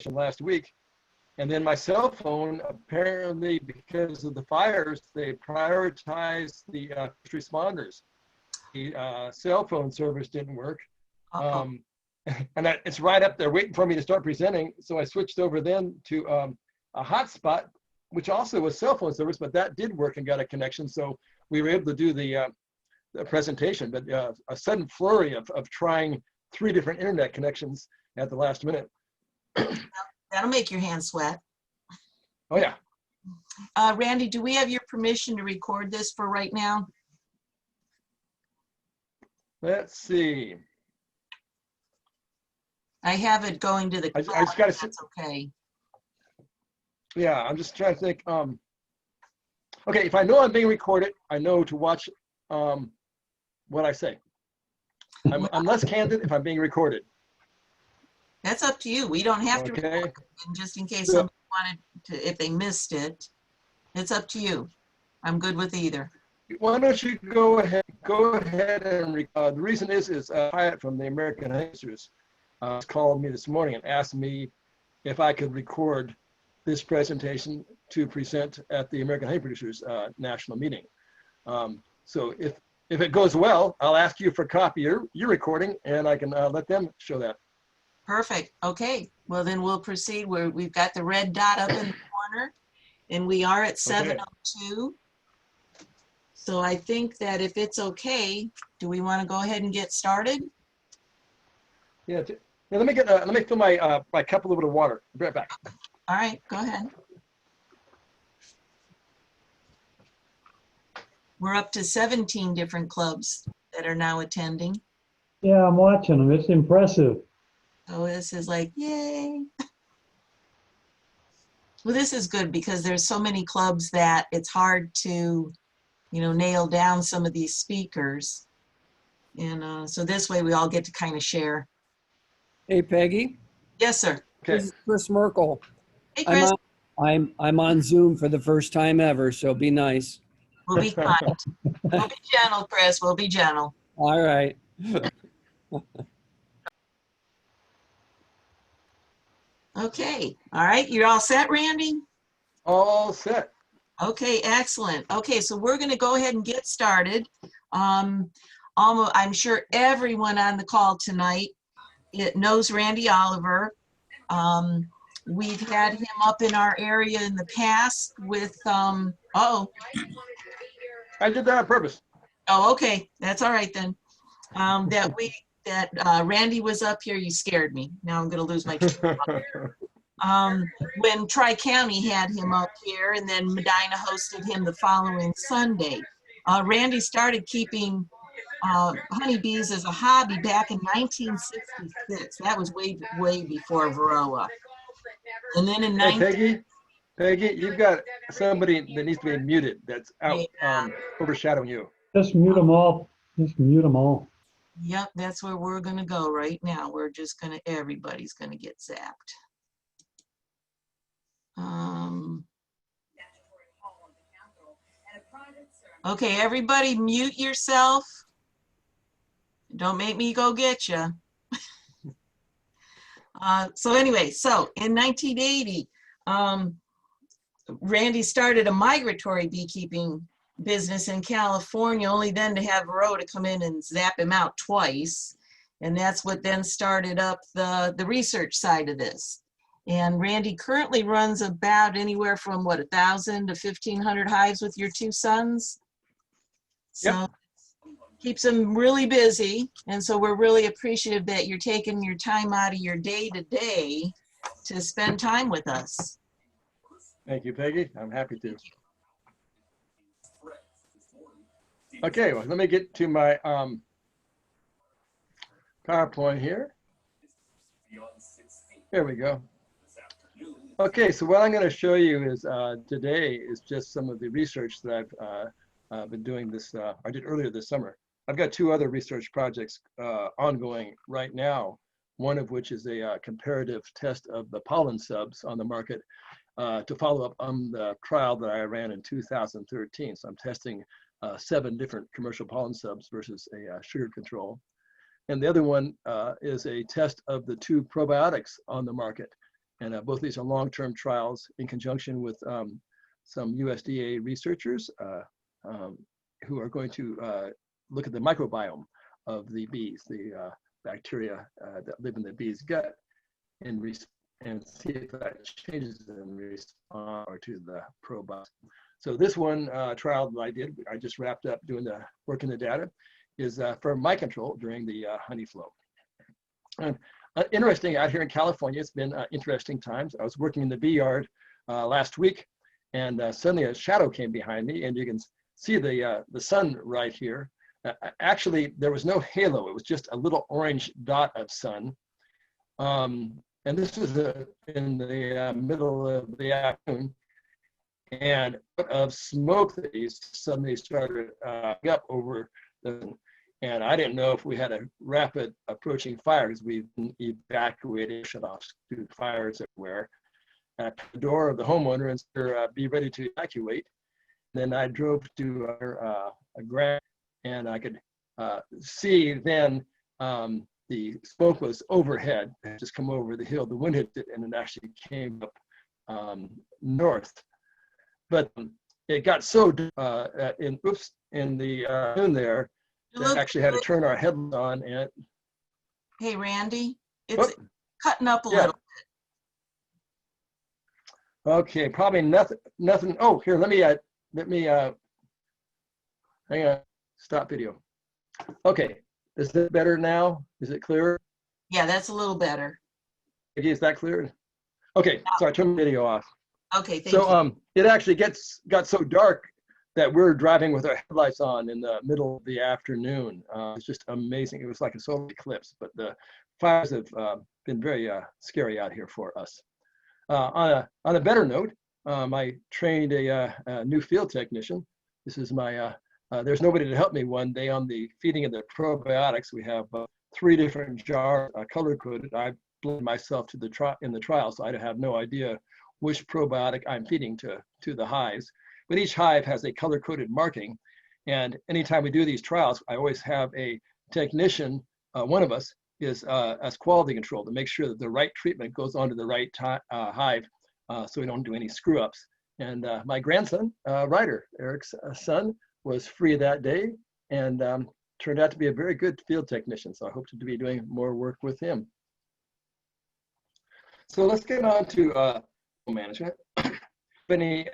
last week. And then my cell phone, apparently because of the fires, they prioritized the first responders. The cell phone service didn't work. And it's right up there waiting for me to start presenting. So I switched over then to a hotspot, which also was cell phone service, but that did work and got a connection. So we were able to do the presentation, but a sudden flurry of trying 3 different internet connections at the last minute. That'll make your hands sweat. Oh yeah. Randy, do we have your permission to record this for right now? Let's see. I have it going to the cloud, I just gotta see. that's okay. Yeah, I'm just trying to think. Okay, if I know I'm being recorded, I know to watch what I say. I'm less candid if I'm being recorded. That's up to you. We don't have to record it, and just in case somebody wanted to, if they missed it, it's up to you. I'm good with either. Why don't you go ahead and the reason is Hyatt from the American Hipsters called me this morning and asked me if I could record this presentation to present at the American Honey Producers national meeting. So if it goes well, I'll ask you for a copy of your recording, and I can let them show that. Perfect. Okay. Well, then we'll proceed. We've got the red dot up in the corner, and we are at 7:02. So I think that if it's okay, do we want to go ahead and get started? Yeah. Let me fill my my cup a little bit of water. I'll be right back. All right. Go ahead. We're up to 17 different clubs that are now attending. Yeah, I'm watching them. It's impressive. Oh, this is like, yay. Well, this is good because there's so many clubs that it's hard to, you know, nail down some of these speakers. And so this way we all get to kind of share. Hey, Peggy. Yes, sir. Okay. This is Chris Merkel. Hey, Chris. I'm on Zoom for the first time ever, so be nice. We'll be kind. We'll be gentle, Chris. We'll be gentle. All right. Okay. All right. You're all set, Randy? All set. Okay, excellent. Okay, so we're going to go ahead and get started. I'm sure everyone on the call tonight knows Randy Oliver. We've had him up in our area in the past with, oh. I did that on purpose. Oh, okay. That's all right then. Randy was up here, you scared me. Now I'm going to lose my when Tri-County had him up here, and then Medina hosted him the following Sunday. Randy started keeping honeybees as a hobby back in 1966. That was way before Varroa. And then in Peggy, you've got somebody that needs to be muted that's out overshadowing you. Just mute them all. Just mute them all. Yep, that's where we're going to go right now. We're just going to, everybody's going to get zapped. Okay, everybody mute yourself. Don't make me go get you. So anyway, so in 1980, Randy started a migratory beekeeping business in California, only then to have Varroa to come in and zap him out twice. And that's what then started up the research side of this. And Randy currently runs about anywhere from, what, 1,000 to 1,500 hives with your 2 sons? So yep. Keeps him really busy. And so we're really appreciative that you're taking your time out of your day to day to spend time with us. Thank you, Peggy. I'm happy to. Okay, well, let me get to my PowerPoint here. There we go. Okay, so what I'm going to show you is today is just some of the research that I've been doing this, I did earlier this summer. I've got 2 other research projects ongoing right now, one of which is a comparative test of the pollen subs on the market to follow up on the trial that I ran in 2013. So I'm testing 7 different commercial pollen subs versus a sugar control. And the other one is a test of the 2 probiotics on the market. And both of these are long-term trials in conjunction with some USDA researchers who are going to look at the microbiome of the bees, the bacteria that live in the bee's gut, and see if that changes in response to the probiotics. So this one trial that I just wrapped up doing the work in the data, is for mite control during the honey flow. And interesting, out here in California, it's been interesting times. I was working in the bee yard last week, and suddenly a shadow came behind me, and you can see the sun right here. Actually, there was no halo. It was just a little orange dot of sun. And this was in the middle of the afternoon. And of smoke that suddenly started up over the, and I didn't know if we had a rapid approaching fire because we've been evacuated, shut off fires everywhere. At the door of the homeowner and said, be ready to evacuate. Then I drove to a ground, and I could see then the smoke was overhead. It just come over the hill. The wind hit it, and it actually came up north. But it got so in the noon there, they actually had to turn our headlights on. And hey, Randy, it's cutting up a little. Okay, probably nothing. Oh, here, let me hang on. Stop video. Okay, is it better now? Is it clearer? Yeah, that's a little better. Okay, is that clear? Okay, sorry, turn the video off. Okay, thank you. It actually got so dark that we're driving with our headlights on in the middle of the afternoon. It's just amazing. It was like a solar eclipse, but the fires have been very scary out here for us. On a better note, I trained a new field technician. This is my, there's nobody to help me one day on the feeding of the probiotics. We have 3 different jars, color-coded. I blended myself in the trial, so I have no idea which probiotic I'm feeding to the hives. But each hive has a color-coded marking. And anytime we do these trials, I always have a technician, one of us, is as quality control to make sure that the right treatment goes onto the right hive so we don't do any screw ups. And my grandson, Ryder, Eric's son, was free that day and turned out to be a very good field technician. So I hope to be doing more work with him. So let's get on to management. Any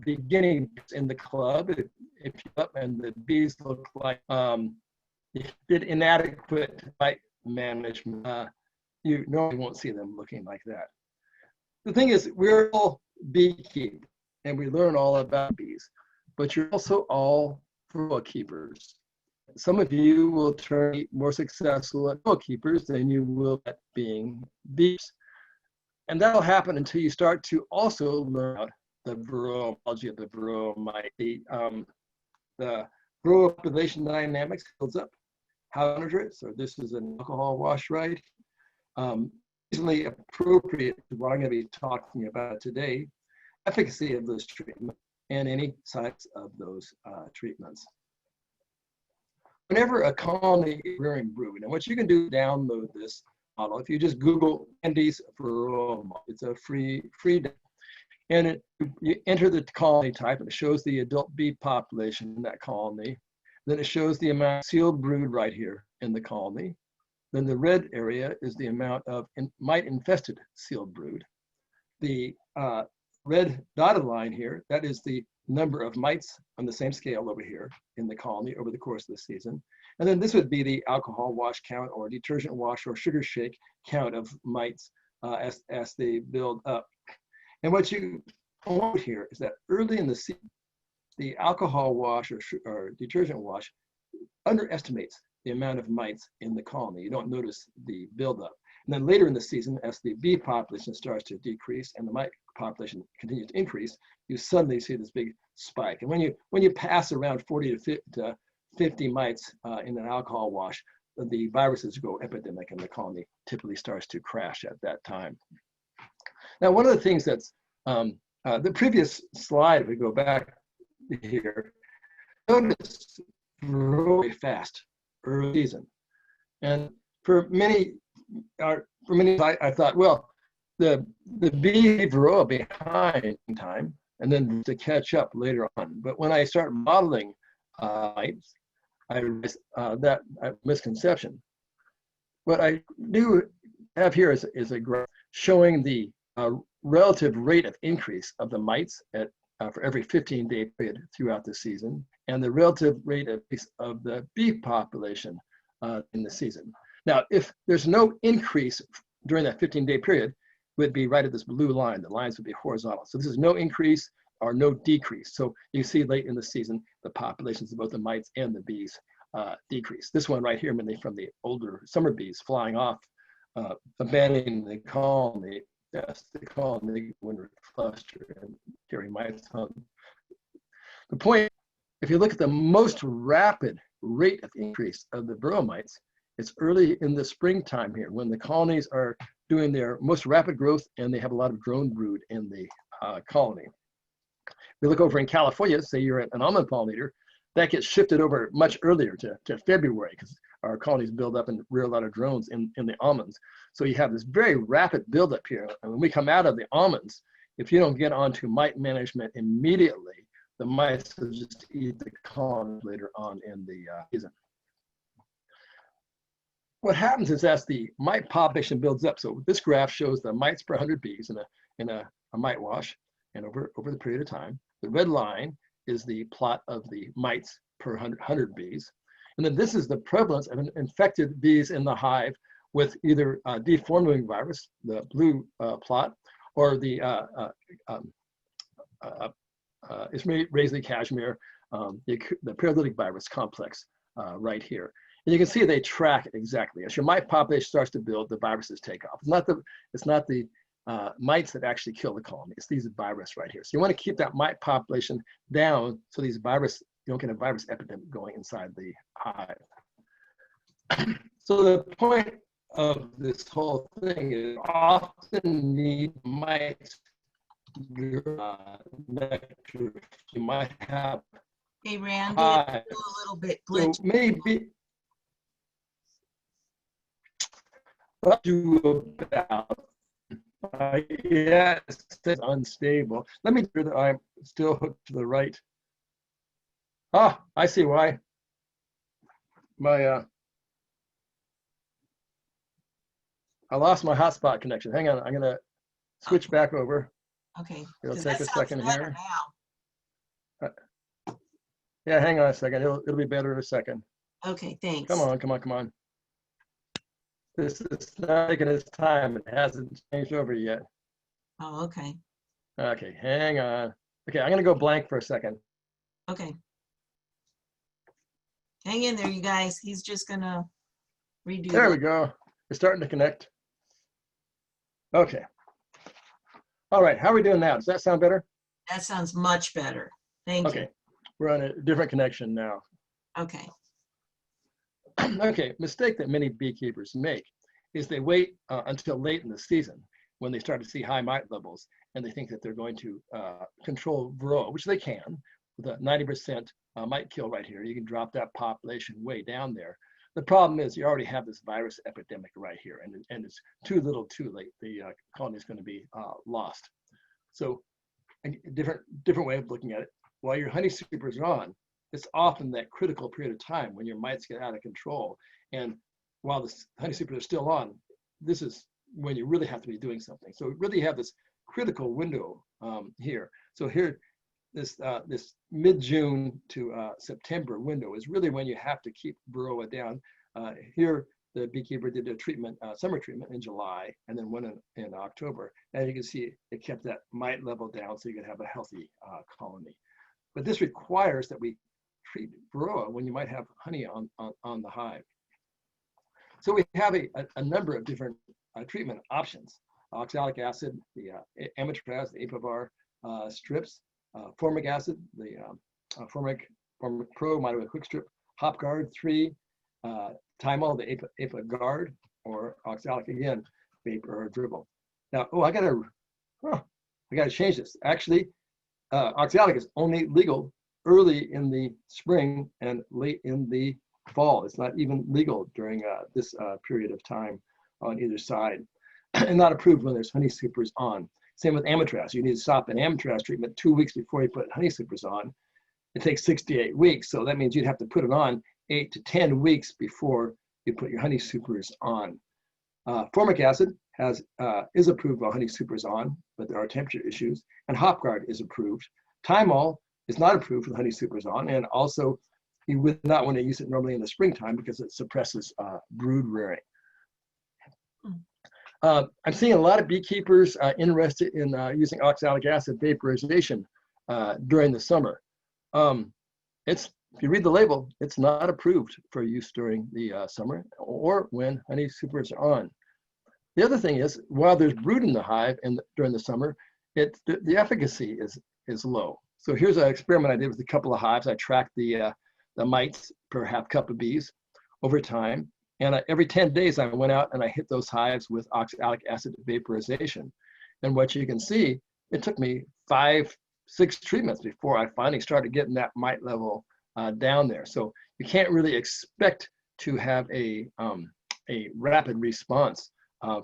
beginning in the club, if you up and the bees look like you did inadequate light management, you normally won't see them looking like that. The thing is, we're all beekeepers and we learn all about bees, but you're also all bookkeepers. Some of you will turn more successful at bookkeepers than you will at being bees. And that'll happen until you start to also learn about the virology of the varroa mite. The varroa population dynamics builds up. How to monitor it? So this is an alcohol wash, right? Reasonably appropriate to what I'm going to be talking about today. Efficacy of those treatments and any sides of those treatments. Whenever a colony is rearing brood, and what you can do is download this model. If you just Google Andes varroa mite, it's a free and you enter the colony type, and it shows the adult bee population in that colony. Then it shows the amount of sealed brood right here in the colony. Then the red area is the amount of mite-infested sealed brood. The red dotted line here, that is the number of mites on the same scale over here in the colony over the course of the season. And then this would be the alcohol wash count or detergent wash or sugar shake count of mites as they build up. And what you want here is that early in the season, the alcohol wash or detergent wash underestimates the amount of mites in the colony. You don't notice the buildup. And then later in the season, as the bee population starts to decrease and the mite population continues to increase, you suddenly see this big spike. And when you pass around 40 to 50 mites in an alcohol wash, the viruses go epidemic and the colony typically starts to crash at that time. Now, one of the things that's the previous slide, if we go back here, notice really fast early season. And for many, I thought, well, the bee varroa behind in time, and then to catch up later on. But when I start modeling mites, I realize that misconception. What I do have here is a graph showing the relative rate of increase of the mites at for every 15-day period throughout the season, and the relative rate of the bee population in the season. Now, if there's no increase during that 15-day period, it would be right at this blue line. The lines would be horizontal. So this is no increase or no decrease. So you see late in the season, the populations of both the mites and the bees decrease. This one right here, mainly from the older summer bees flying off, abandoning the colony. Yes, the colony winter cluster and carrying mites home. The point, if you look at the most rapid rate of increase of the burrow mites, it's early in the springtime here when the colonies are doing their most rapid growth and they have a lot of drone brood in the colony. If you look over in California, say you're an almond pollinator, that gets shifted over much earlier to February because our colonies build up and rear a lot of drones in the almonds. So you have this very rapid buildup here. And when we come out of the almonds, if you don't get onto mite management immediately, the mites will just eat the colony later on in the season. What happens is as the mite population builds up, so this graph shows the mites per 100 bees in a mite wash, and over the period of time. The red line is the plot of the mites per 100 bees. And then this is the prevalence of infected bees in the hive with either deforming virus, the blue plot, or the Raisley cashmere, the paralytic virus complex right here. And you can see they track exactly. As your mite population starts to build, the viruses take off. It's not the mites that actually kill the colony. It's these virus right here. So you want to keep that mite population down so these virus, you don't get a virus epidemic going inside the hive. So the point of this whole thing is often need mites nectar. You might have Hey, Randy, it's still a little bit glitchy. So maybe what do about yes, it's unstable. Let me do that. I'm still hooked to the right. Ah, I see why. My I lost my hotspot connection. Hang on, I'm gonna switch back over. Okay. It'll 'Cause take that a sounds second better here. now. Yeah, hang on a second. It'll be better in a second. Okay, thanks. Come on, come on, come on. This is not taking its time. It hasn't changed over yet. Oh, okay. Okay, hang on. Okay, I'm gonna go blank for a second. Okay. Hang in there, you guys. He's just gonna redo There we that. go. It's starting to connect. Okay. All right, how are we doing now? Does that sound better? That sounds much better. Thank Okay, we're on a different connection now. you. Okay. Okay, mistake that many beekeepers make is they wait until late in the season when they start to see high mite levels and they think that they're going to control varroa, which they can with a 90% mite kill right here. You can drop that population way down there. The problem is you already have this virus epidemic right here, and it's too little too late. The colony is going to be lost. So a different way of looking at it, while your honey supers are on, it's often that critical period of time when your mites get out of control. And while the honey supers are still on, this is when you really have to be doing something. So we really have this critical window here. So here, this mid-June to September window is really when you have to keep varroa down. Here, the beekeeper did a treatment, summer treatment in July, and then one in October. And you can see it kept that mite level down so you can have a healthy colony. But this requires that we treat varroa when you might have honey on the hive. So we have a number of different treatment options. Oxalic acid, the amitraz, the Apivar strips, formic acid, the Formic Pro, Mite Quick Strip, Hop Guard 3, Thymol, the Apa Guard, or Oxalic again, vapor or dribble. Now, I gotta change this. Actually, Oxalic is only legal early in the spring and late in the fall. It's not even legal during this period of time on either side. and not approved when there's honey supers on. Same with amatraz. You need to stop an amatraz treatment 2 weeks before you put honey supers on. It takes 6 to 8 weeks, so that means you'd have to put it on 8 to 10 weeks before you put your honey supers on. Formic acid is approved while honey supers on, but there are temperature issues, and HopGuard is approved. Thymol is not approved with honey supers on, and also you would not want to use it normally in the springtime because it suppresses brood rearing. I'm seeing a lot of beekeepers interested in using oxalic acid vaporization during the summer. If you read the label, it's not approved for use during the summer or when honey supers are on. The other thing is, while there's brood in the hive during the summer, the efficacy is low. So here's an experiment I did with a couple of hives. I tracked the mites per half cup of bees over time. And every 10 days, I went out and I hit those hives with oxalic acid vaporization. And what you can see, it took me 5-6 treatments before I finally started getting that mite level down there. So you can't really expect to have a rapid response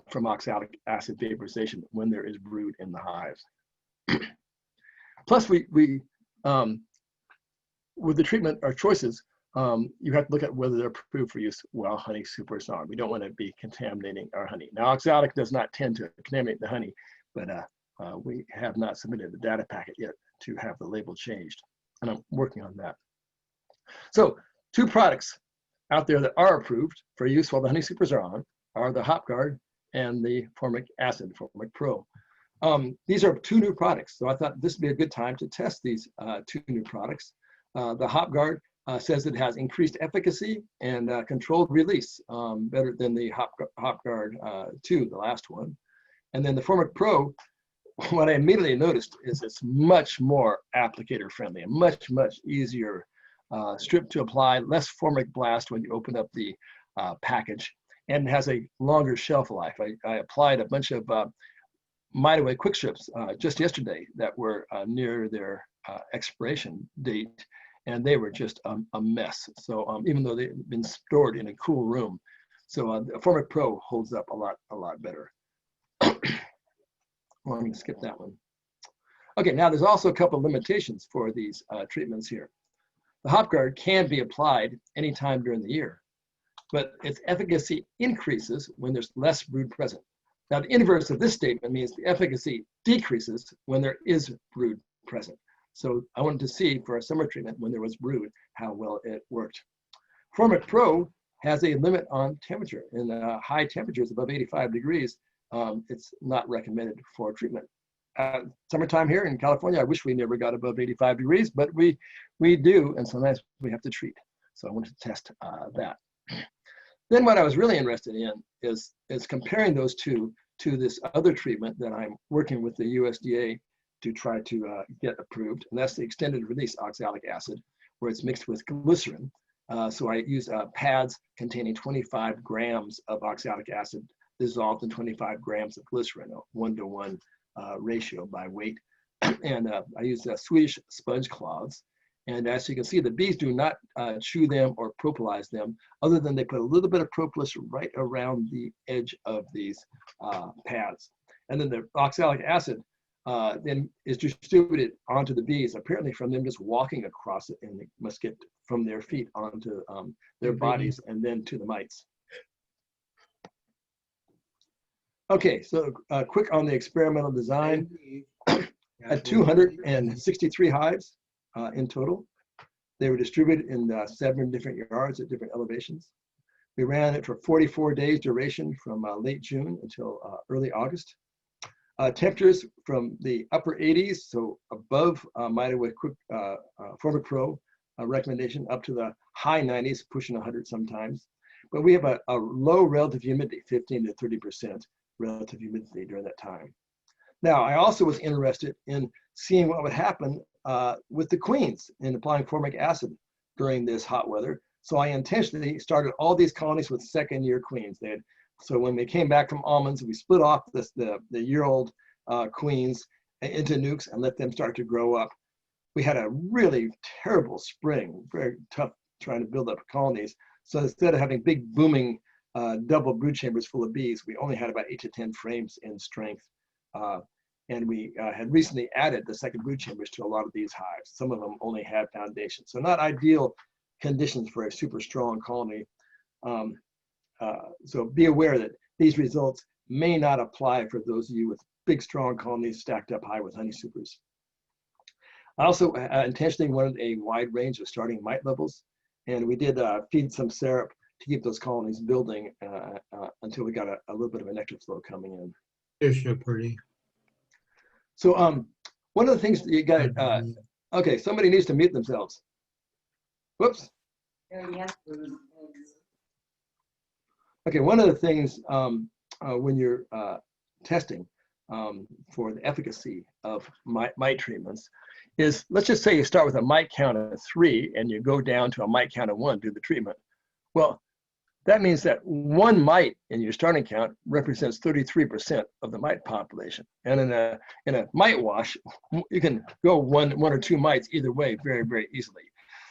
from oxalic acid vaporization when there is brood in the hives. Plus, we with the treatment or choices, you have to look at whether they're approved for use while honey supers on. We don't want to be contaminating our honey. Now, oxalic does not tend to contaminate the honey, but we have not submitted the data packet yet to have the label changed, and I'm working on that. So 2 products out there that are approved for use while the honey supers are on are the HopGuard and the Formic acid, Formic Pro. These are 2 new products, so I thought this would be a good time to test these 2 new products. The HopGuard says it has increased efficacy and controlled release, better than the HopGuard 2, the last one. And then the Formic Pro, what I immediately noticed is it's much more applicator friendly, a much, much easier strip to apply, less formic blast when you open up the package, and has a longer shelf life. I applied a bunch of Mite quick strips just yesterday that were near their expiration date, and they were just a mess. So even though they've been stored in a cool room, so the Formic Pro holds up a lot better. Well, I'm going to skip that one. Okay, now there's also a couple of limitations for these treatments here. The HopGuard can be applied anytime during the year, but its efficacy increases when there's less brood present. Now, the inverse of this statement means the efficacy decreases when there is brood present. So I wanted to see for a summer treatment when there was brood, how well it worked. Formic Pro has a limit on temperature. In high temperatures above 85 degrees, it's not recommended for treatment. Summertime here in California, I wish we never got above 85 degrees, but we do, and sometimes we have to treat. So I wanted to test that. Then what I was really interested in is comparing those two to this other treatment that I'm working with the USDA to try to get approved, and that's the extended release oxalic acid, where it's mixed with glycerin. So I use pads containing 25 grams of oxalic acid dissolved in 25 grams of glycerin, a 1-to-1 ratio by weight. And I use Swedish sponge cloths. And as you can see, the bees do not chew them or propolis them, other than they put a little bit of propolis right around the edge of these pads. And then the oxalic acid then is distributed onto the bees, apparently from them just walking across it, and it must get from their feet onto their bodies and then to the mites. Okay, so quick on the experimental design. At 263 hives in total. They were distributed in 7 different yards at different elevations. We ran it for 44 days duration from late June until early August. Temperatures from the upper 80s, so above Mite quick Formic Pro recommendation, up to the high 90s, pushing 100 sometimes. But we have a low relative humidity, 15 to 30% relative humidity during that time. Now, I also was interested in seeing what would happen with the queens in applying formic acid during this hot weather. So I intentionally started all these colonies with 2nd-year queens. So when they came back from almonds, we split off the year-old queens into nukes and let them start to grow up. We had a really terrible spring, very tough trying to build up colonies. So instead of having big booming double brood chambers full of bees, we only had about 8 to 10 frames in strength. And we had recently added the second brood chambers to a lot of these hives. Some of them only had foundations. So not ideal conditions for a super strong colony. So be aware that these results may not apply for those of you with big, strong colonies stacked up high with honey supers. I also intentionally wanted a wide range of starting mite levels, and we did feed some syrup to keep those colonies building until we got a little bit of a nectar flow coming in. They're so pretty. So one of the things that you got, okay, somebody needs to mute themselves. Whoops. Okay, one of the things when you're testing for the efficacy of mite treatments is, let's just say you start with a mite count of 3 and you go down to a mite count of 1 to do the treatment. Well, that means that 1 mite in your starting count represents 33% of the mite population. And in a mite wash, you can go one or 2 mites either way very, very easily.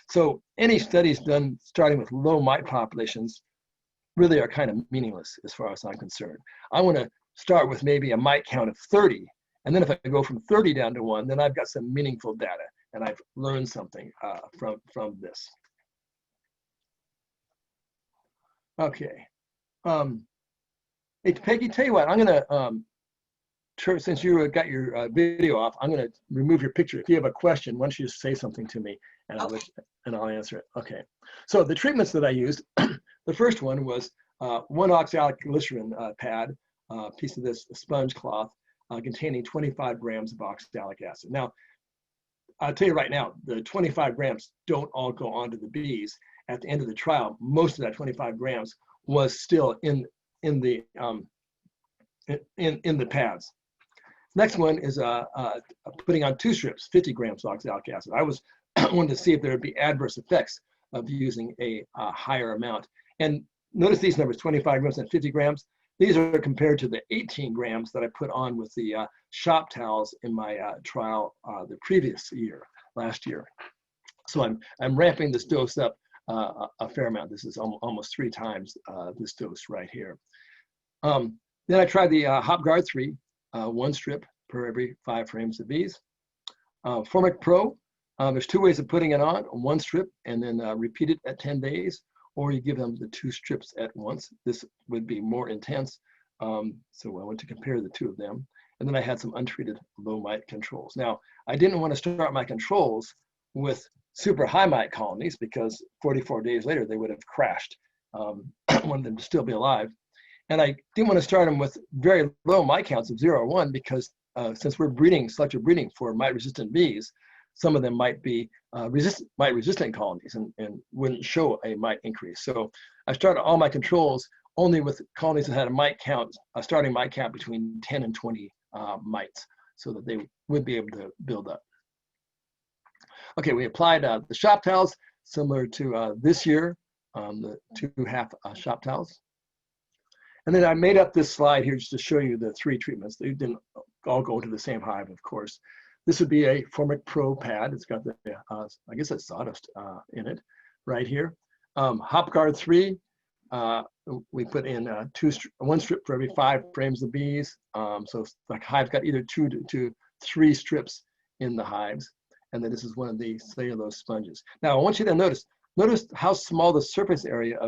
So any studies done starting with low mite populations really are kind of meaningless as far as I'm concerned. I want to start with maybe a mite count of 30. And then if I go from 30 down to 1, then I've got some meaningful data and I've learned something from this. Okay. Hey, Peggy, tell you what, I'm going to, since you got your video off, I'm going to remove your picture. If you have a question, why don't you just say something to me and I'll answer it. Okay. So the treatments that I used, the first one was 1 oxalic glycerin pad, piece of this sponge cloth containing 25 grams of oxalic acid. Now, I'll tell you right now, the 25 grams don't all go onto the bees. At the end of the trial, most of that 25 grams was still in the pads. Next one is putting on 2 strips, 50 grams of oxalic acid. I wanted to see if there would be adverse effects of using a higher amount. And notice these numbers, 25 grams and 50 grams. These are compared to the 18 grams that I put on with the shop towels in my trial the previous year, last year. So I'm ramping this dose up a fair amount. This is almost 3 times this dose right here. Then I tried the HopGuard 3, 1 strip per every 5 frames of bees. Formic Pro, there's 2 ways of putting it on, 1 strip and then repeat it at 10 days, or you give them the 2 strips at once. This would be more intense. So I went to compare the 2 of them. And then I had some untreated low mite controls. Now, I didn't want to start my controls with super high mite colonies because 44 days later, they would have crashed. I wanted them to still be alive. And I didn't want to start them with very low mite counts of 0 or 1 because since we're selective breeding for mite-resistant bees, some of them might be mite-resistant colonies and wouldn't show a mite increase. So I started all my controls only with colonies that had a mite count, a starting mite count between 10 and 20 mites, so that they would be able to build up. Okay, we applied the shop towels similar to this year, the 2-half shop towels. And then I made up this slide here just to show you the 3 treatments. They didn't all go into the same hive, of course. This would be a Formic Pro pad. It's got the, I guess it's sawdust in it right here. HopGuard 3, we put in 1 strip for every 5 frames of bees. So the hive's got either 2 to 3 strips in the hives. And then this is one of the cellulose sponges. Now I want you to notice how small the surface area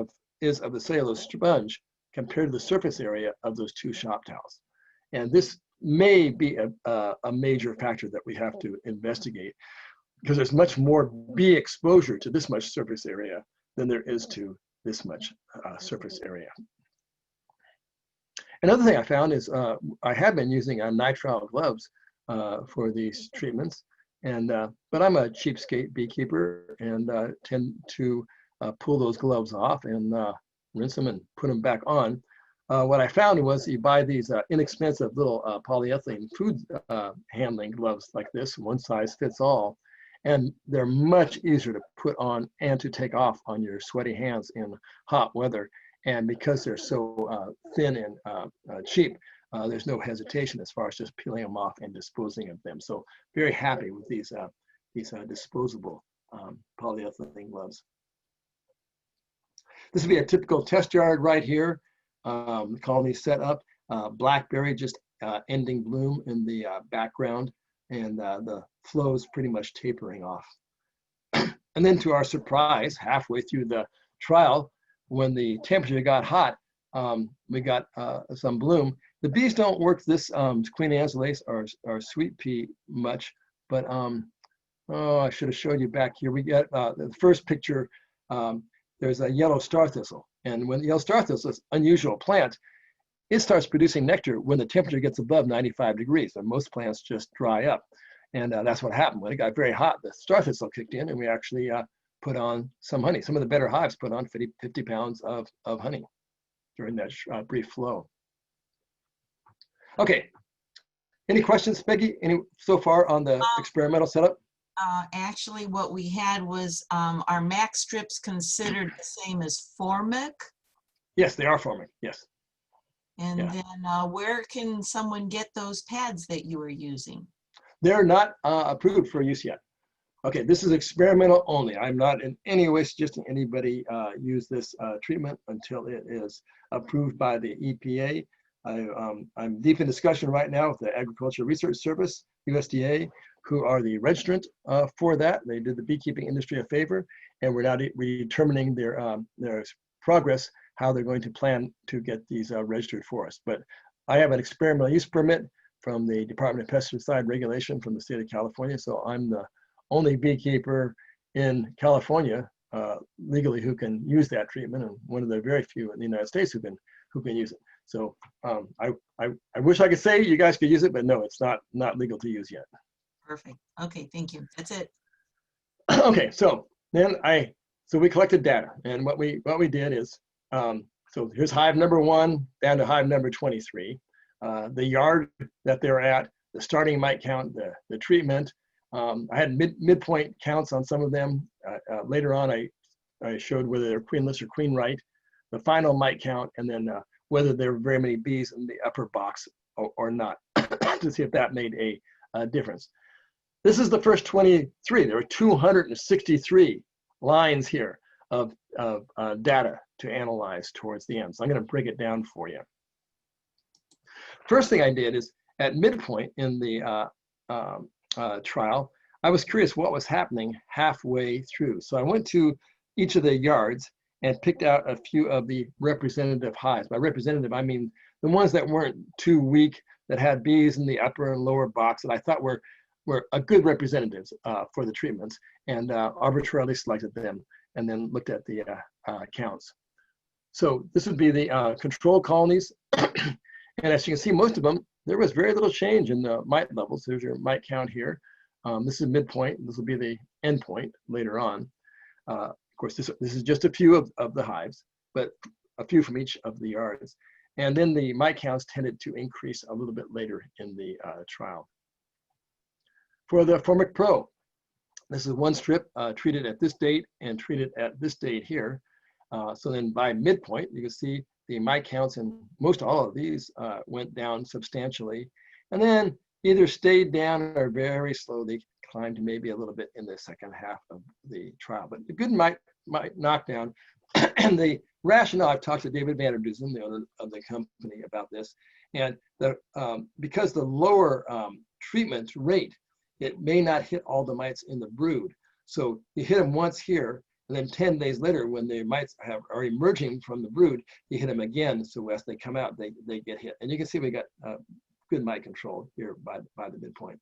is of the cellulose sponge compared to the surface area of those 2 shop towels. And this may be a major factor that we have to investigate because there's much more bee exposure to this much surface area than there is to this much surface area. Another thing I found is I have been using Nitrile Gloves for these treatments, but I'm a cheapskate beekeeper and tend to pull those gloves off and rinse them and put them back on. What I found was you buy these inexpensive little polyethylene food handling gloves like this, 1 size fits all, and they're much easier to put on and to take off on your sweaty hands in hot weather. And because they're so thin and cheap, there's no hesitation as far as just peeling them off and disposing of them. So very happy with these disposable polyethylene gloves. This would be a typical test yard right here. The colony set up, blackberry just ending bloom in the background, and the flow is pretty much tapering off. And then to our surprise, halfway through the trial, when the temperature got hot, we got some bloom. The bees don't work this Queen Anne's lace or sweet pea much, but oh, I should have showed you back here. We got the first picture, there's a yellow star thistle. And when the yellow star thistle is an unusual plant, it starts producing nectar when the temperature gets above 95 degrees. And most plants just dry up. And that's what happened. When it got very hot, the star thistle kicked in, and we actually put on some honey. Some of the better hives put on 50 pounds of honey during that brief flow. Okay. Any questions, Peggy? Any so far on the experimental setup? Actually, what we had was, are MAC strips considered the same as Formic? Yes, they are Formic, yes. And then where can someone get those pads that you are using? They're not approved for use yet. Okay, this is experimental only. I'm not in any way suggesting anybody use this treatment until it is approved by the EPA. I'm deep in discussion right now with the Agricultural Research Service, USDA, who are the registrant for that. They did the beekeeping industry a favor, and we're now determining their progress, how they're going to plan to get these registered for us. But I have an experimental use permit from the Department of Pesticide Regulation from the state of California, so I'm the only beekeeper in California legally who can use that treatment, and one of the very few in the United States who can use it. So I wish I could say you guys could use it, but no, it's not legal to use yet. Perfect. Okay, thank you. That's it. Okay, so then we collected data, and what we did is so here's hive number 1 down to hive number 23, the yard that they're at, the starting mite count, the treatment. I had midpoint counts on some of them. Later on, I showed whether they're queenless or queen right, the final mite count, and then whether there were very many bees in the upper box or not, to see if that made a difference. This is the first 23. There were 263 lines here of data to analyze towards the end. So I'm going to break it down for you. First thing I did is at midpoint in the trial, I was curious what was happening halfway through. So I went to each of the yards and picked out a few of the representative hives. By representative, I mean the ones that weren't too weak, that had bees in the upper and lower box that I thought were a good representatives for the treatments, and arbitrarily selected them and then looked at the counts. So this would be the control colonies. And as you can see, most of them, there was very little change in the mite levels. There's your mite count here. This is midpoint. This will be the end point later on. Of course, this is just a few of the hives, but a few from each of the yards. And then the mite counts tended to increase a little bit later in the trial. For the Formic Pro, this is one strip treated at this date and treated at this date here. So then by midpoint, you can see the mite counts in most all of these went down substantially, and then either stayed down or very slowly climbed maybe a little bit in the second half of the trial. But a good mite knockdown. And the rationale, I've talked to David Vanderdusen, the owner of the company, about this, and because the lower treatment rate, it may not hit all the mites in the brood. So you hit them once here, and then 10 days later, when the mites are emerging from the brood, you hit them again. So as they come out, they get hit. And you can see we got good mite control here by the midpoint.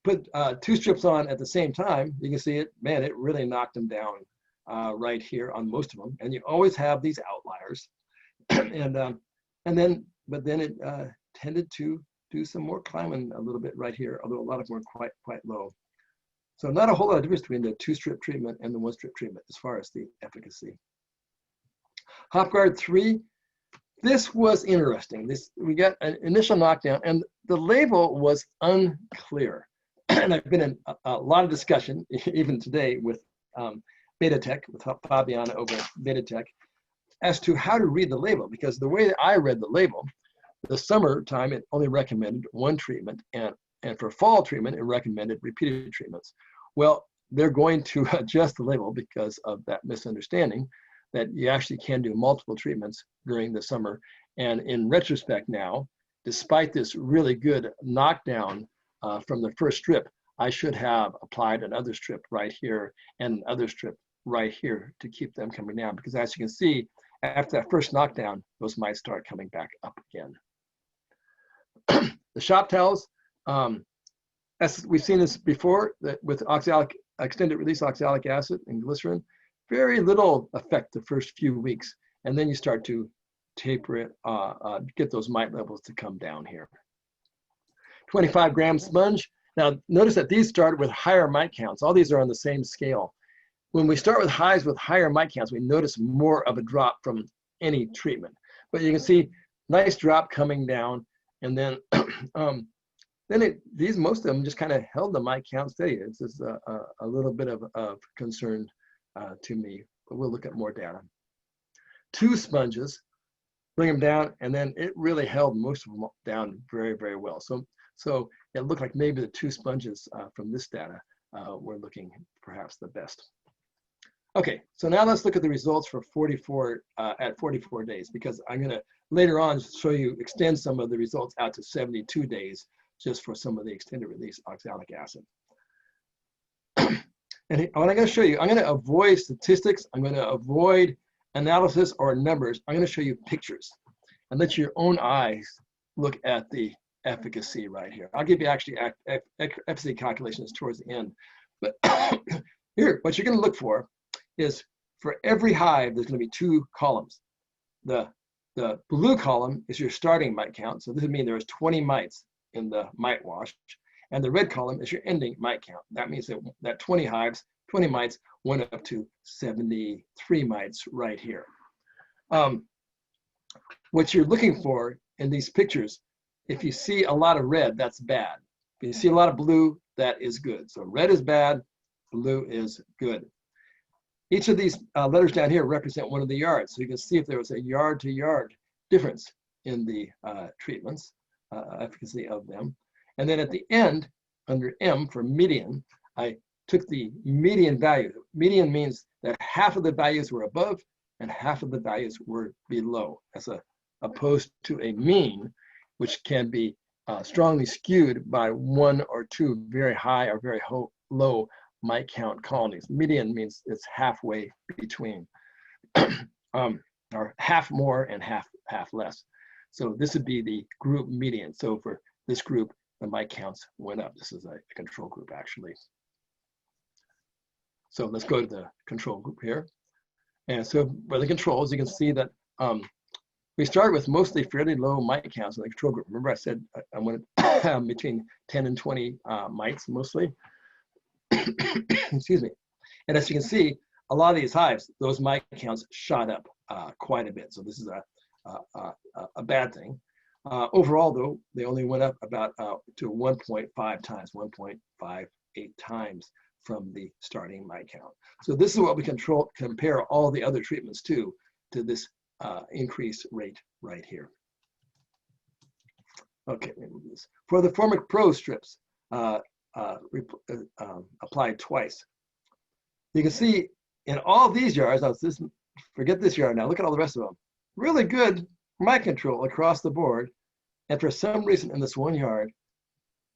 Put 2 strips on at the same time, you can see it, man, it really knocked them down right here on most of them. And you always have these outliers. But then it tended to do some more climbing a little bit right here, although a lot of them were quite low. So not a whole lot of difference between the 2-strip treatment and the 1-strip treatment as far as the efficacy. HopGuard 3, this was interesting. We got an initial knockdown, and the label was unclear. And I've been in a lot of discussion, even today, with Beta Tech, with Fabiana over at Beta Tech, as to how to read the label, because the way that I read the label, the summertime, it only recommended 1 treatment, and for fall treatment, it recommended repeated treatments. Well, they're going to adjust the label because of that misunderstanding. that you actually can do multiple treatments during the summer. And in retrospect now, despite this really good knockdown from the first strip, I should have applied another strip right here and another strip right here to keep them coming down, because as you can see, after that first knockdown, those mites start coming back up again. The shop towels, as we've seen this before, that with oxalic, extended release oxalic acid and glycerin, very little effect the first few weeks, and then you start to taper it, get those mite levels to come down here. 25-gram sponge. Now notice that these start with higher mite counts. All these are on the same scale. When we start with hives with higher mite counts, we notice more of a drop from any treatment. But you can see nice drop coming down, and then most of them just kind of held the mite count steady. It's just a little bit of concern to me, but we'll look at more data. 2 sponges, bring them down, and then it really held most of them down very, very well. So it looked like maybe the 2 sponges from this data were looking perhaps the best. Okay, so now let's look at the results for 44 at 44 days, because I'm gonna later on show you, extend some of the results out to 72 days just for some of the extended release oxalic acid. And what I'm gonna show you, I'm gonna avoid statistics, I'm gonna avoid analysis or numbers. I'm gonna show you pictures and let your own eyes look at the efficacy right here. I'll give you actually efficacy calculations towards the end. But here, what you're gonna look for is, for every hive, there's going to be 2 columns. The blue column is your starting mite count. So this would mean there's 20 mites in the mite wash. And the red column is your ending mite count. That means that 20 hives, 20 mites went up to 73 mites right here. What you're looking for in these pictures, if you see a lot of red, that's bad. If you see a lot of blue, that is good. So red is bad, blue is good. Each of these letters down here represent one of the yards. So you can see if there was a yard to yard difference in the treatments, efficacy of them. And then at the end, under M for median, I took the median value. Median means that half of the values were above and half of the values were below, as opposed to a mean, which can be strongly skewed by 1 or 2 very high or very low mite count colonies. Median means it's halfway between, or half more and half less. So this would be the group median. So for this group, the mite counts went up. This is a control group actually. So let's go to the control group here. And so for the controls, you can see that we start with mostly fairly low mite counts in the control group. Remember I said I wanted between 10 and 20 mites mostly. Excuse me. And as you can see, a lot of these hives, those mite counts shot up quite a bit. So this is a bad thing. Overall, though, they only went up about to 1.5 times, 1.58 times from the starting mite count. So this is what we compare all the other treatments to this increase rate right here. Okay, for the Formic Pro strips, applied twice. You can see in all these yards, now forget this yard now, look at all the rest of them. Really good mite control across the board. And for some reason in this one yard,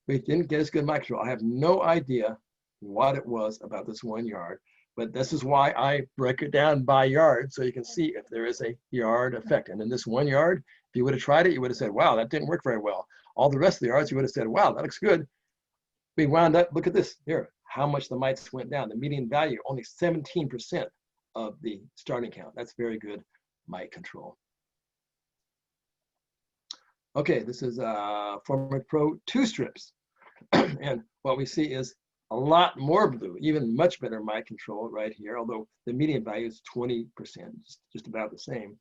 we didn't get as good mite control. I have no idea what it was about this one yard, but this is why I break it down by yard so you can see if there is a yard effect. And in this one yard, if you would have tried it, you would have said, wow, that didn't work very well. All the rest of the yards, you would have said, wow, that looks good. We wound up, look at this here, how much the mites went down. The median value, only 17% of the starting count. That's very good mite control. Okay, this is Formic Pro 2 strips. And what we see is a lot more blue, even much better mite control right here, although the median value is 20%, just about the same,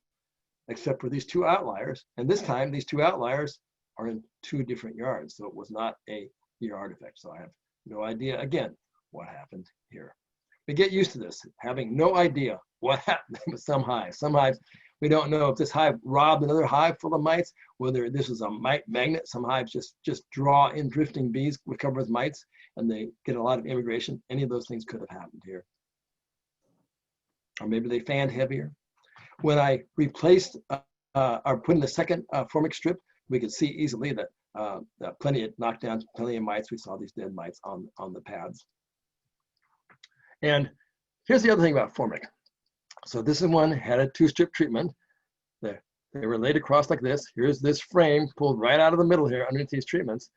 except for these 2 outliers. And this time, these 2 outliers are in 2 different yards, so it was not a yard effect. So I have no idea, again, what happened here. We get used to this, having no idea what happened with some hives. Some hives, we don't know if this hive robbed another hive full of mites, whether this is a mite magnet. Some hives just draw in drifting bees covered with mites, and they get a lot of immigration. Any of those things could have happened here. Or maybe they fanned heavier. When I replaced or put in the second Formic strip, we could see easily that plenty of knockdowns, plenty of mites. We saw these dead mites on the pads. And here's the other thing about Formic. So this is one had a 2-strip treatment. They were laid across like this. Here's this frame pulled right out of the middle here underneath these treatments.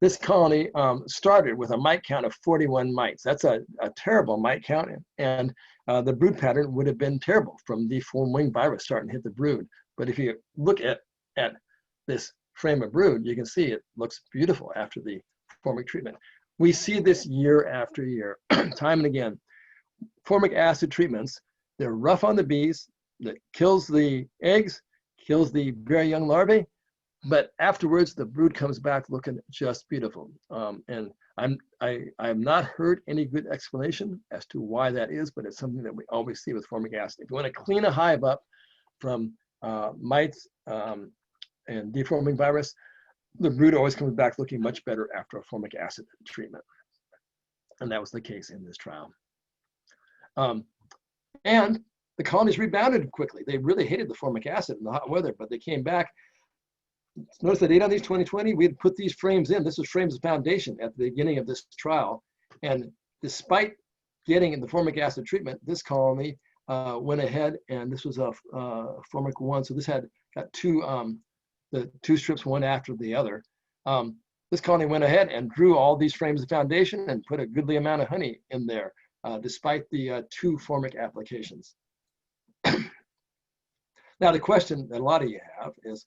This colony started with a mite count of 41 mites. That's a terrible mite count, and the brood pattern would have been terrible from the deformed wing virus starting to hit the brood. But if you look at this frame of brood, you can see it looks beautiful after the Formic treatment. We see this year after year, time and again. Formic acid treatments, they're rough on the bees, that kills the eggs, kills the very young larvae, but afterwards the brood comes back looking just beautiful. And I have not heard any good explanation as to why that is, but it's something that we always see with Formic acid. If you want to clean a hive up from mites and deforming virus, the brood always comes back looking much better after a Formic acid treatment. And that was the case in this trial. And the colonies rebounded quickly. They really hated the Formic acid in the hot weather, but they came back. Notice the date on these 2020, we had put these frames in. This was frames foundation at the beginning of this trial. And despite getting the Formic acid treatment, this colony went ahead, and this was a Formic 1. So this got the 2 strips, one after the other. This colony went ahead and drew all these frames of foundation and put a goodly amount of honey in there, despite the 2 Formic applications. Now, the question that a lot of you have is,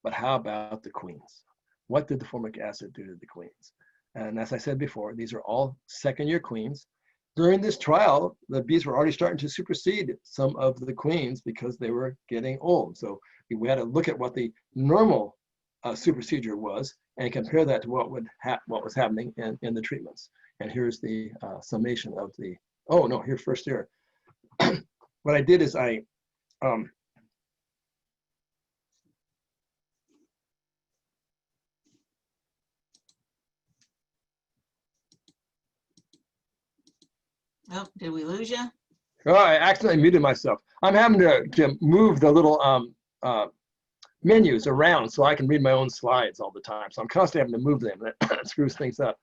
but how about the queens? What did the Formic acid do to the queens? And as I said before, these are all 2nd-year queens. During this trial, the bees were already starting to supersede some of the queens because they were getting old. So we had to look at what the normal supersedure was and compare that to what was happening in the treatments. And here's the summation of the, oh no, here's first year. What I did is I, Oh, did we lose you? oh, I accidentally muted myself. I'm having to move the little menus around so I can read my own slides all the time. So I'm constantly having to move them. That screws things up.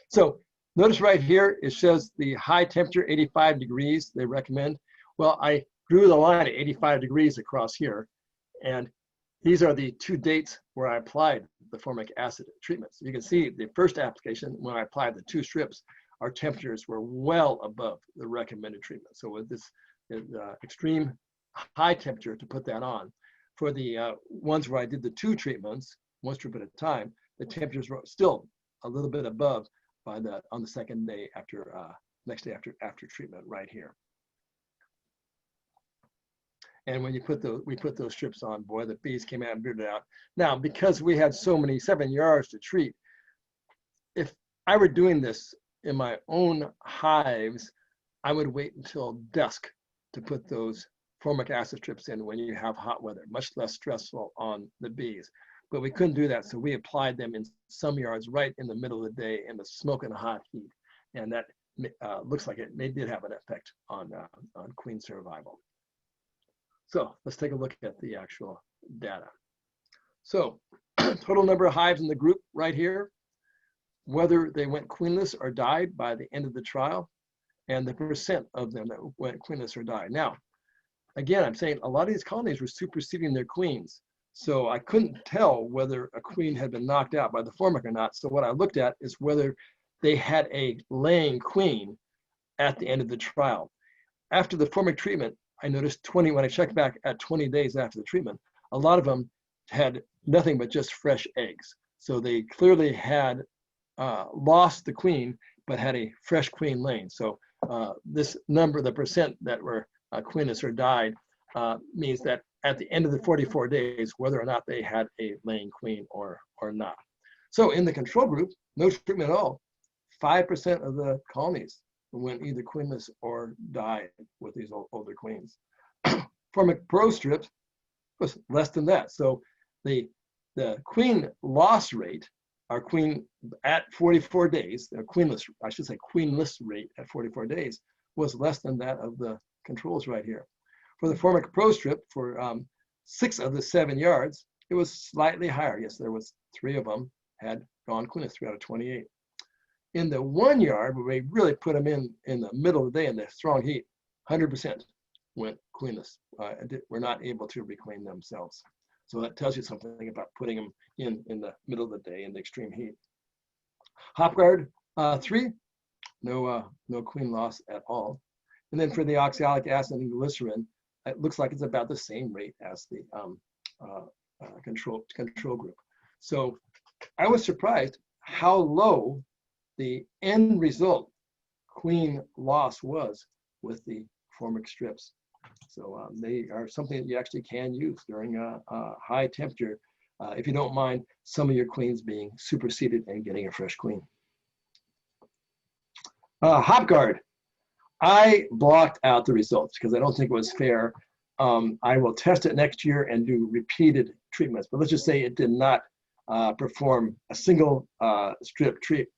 So notice right here, it shows the high temperature, 85 degrees they recommend. Well, I drew the line at 85 degrees across here. And these are the 2 dates where I applied the Formic acid treatment. So you can see the first application, when I applied the 2 strips, our temperatures were well above the recommended treatment. So with this extreme high temperature to put that on, for the ones where I did the 2 treatments, 1 strip at a time, the temperatures were still a little bit above on the 2nd day after, next day after treatment right here. And when we put those strips on, boy, the bees came out and bearded out. Now, because we had so many 7 yards to treat, if I were doing this in my own hives, I would wait until dusk to put those Formic acid strips in when you have hot weather, much less stressful on the bees. But we couldn't do that, so we applied them in some yards right in the middle of the day in the smoking hot heat. And that looks like it did have an effect on queen survival. So let's take a look at the actual data. So total number of hives in the group right here, whether they went queenless or died by the end of the trial, and the percent of them that went queenless or died. Now, again, I'm saying a lot of these colonies were superseding their queens. So I couldn't tell whether a queen had been knocked out by the Formic or not. So what I looked at is whether they had a laying queen at the end of the trial. After the Formic treatment, I noticed when I checked back at 20 days after the treatment, a lot of them had nothing but just fresh eggs. So they clearly had lost the queen, but had a fresh queen laying. So this number, the percent that were queenless or died, means that at the end of the 44 days, whether or not they had a laying queen or not. So in the control group, no treatment at all. 5% of the colonies went either queenless or died with these older queens. Formic Pro strips was less than that. So the queen loss rate, our queen at 44 days, queenless, I should say queenless rate at 44 days, was less than that of the controls right here. For the Formic Pro strip, for 6 of the 7 yards, it was slightly higher. Yes, there was 3 of them had gone queenless, 3 out of 28. In the 1 yard, where we really put them in the middle of the day in the strong heat, 100% went queenless. Were not able to requeen themselves. So that tells you something about putting them in the middle of the day in the extreme heat. Hop guard 3, no queen loss at all. And then for the oxalic acid and glycerin, it looks like it's about the same rate as the control group. So I was surprised how low the end result queen loss was with the Formic strips. So they are something that you actually can use during a high temperature if you don't mind some of your queens being superseded and getting a fresh queen. Hop guard. I blocked out the results because I don't think it was fair. I will test it next year and do repeated treatments, but let's just say it did not perform a single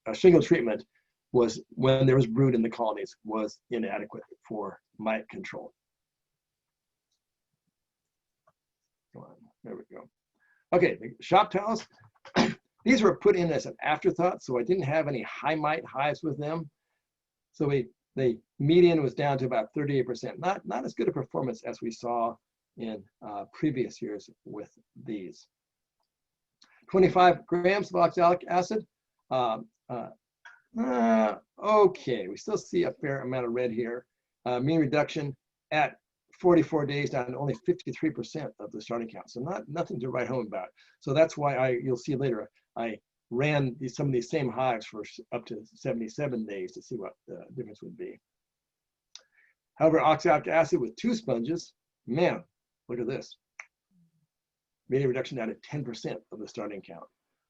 single treatment was when there was brood in the colonies was inadequate for mite control. There we go. Okay, the shop towels. These were put in as an afterthought, so I didn't have any high mite hives with them. So the median was down to about 38%. Not as good a performance as we saw in previous years with these. 25 grams of oxalic acid. Okay, we still see a fair amount of red here. Mean reduction at 44 days down to only 53% of the starting count. So nothing to write home about. So that's why you'll see later, I ran some of these same hives for up to 77 days to see what the difference would be. However, oxalic acid with 2 sponges, man, look at this. Median reduction down to 10% of the starting count.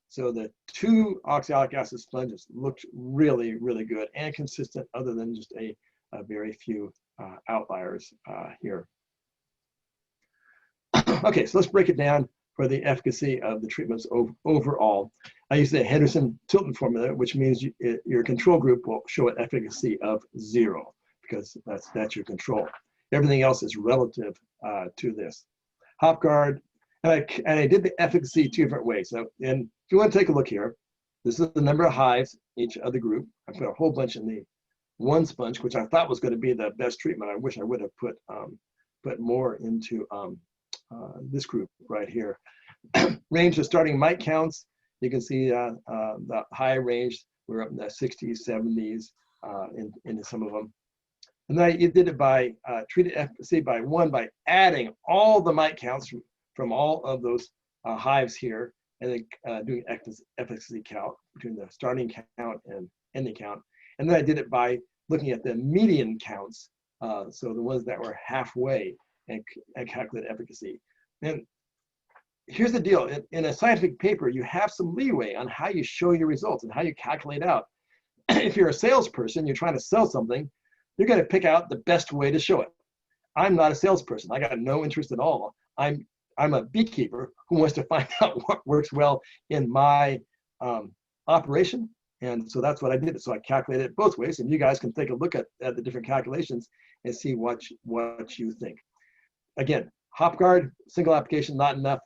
So the 2 oxalic acid sponges looked really, really good and consistent other than just a very few outliers here. Okay, so let's break it down for the efficacy of the treatments overall. I use the Henderson-Tilton formula, which means your control group will show an efficacy of 0 because that's your control. Everything else is relative to this. Hop guard, and I did the efficacy 2 different ways. So, and if you want to take a look here, this is the number of hives each of the group. I put a whole bunch in the 1 sponge, which I thought was going to be the best treatment. I wish I would have put more into this group right here. Range of starting mite counts. You can see the high range. We're up in the 60s, 70s into some of them. And then you did it by treated efficacy by 1 by adding all the mite counts from all of those hives here, and then doing efficacy count between the starting count and ending count. And then I did it by looking at the median counts, so the ones that were halfway, and calculate efficacy. And here's the deal. In a scientific paper, you have some leeway on how you show your results and how you calculate out. If you're a salesperson, you're trying to sell something, you're going to pick out the best way to show it. I'm not a salesperson. I got no interest at all. I'm a beekeeper who wants to find out what works well in my operation. And so that's what I did. So I calculated it both ways, and you guys can take a look at the different calculations and see what you think. Again, hop guard, single application, not enough.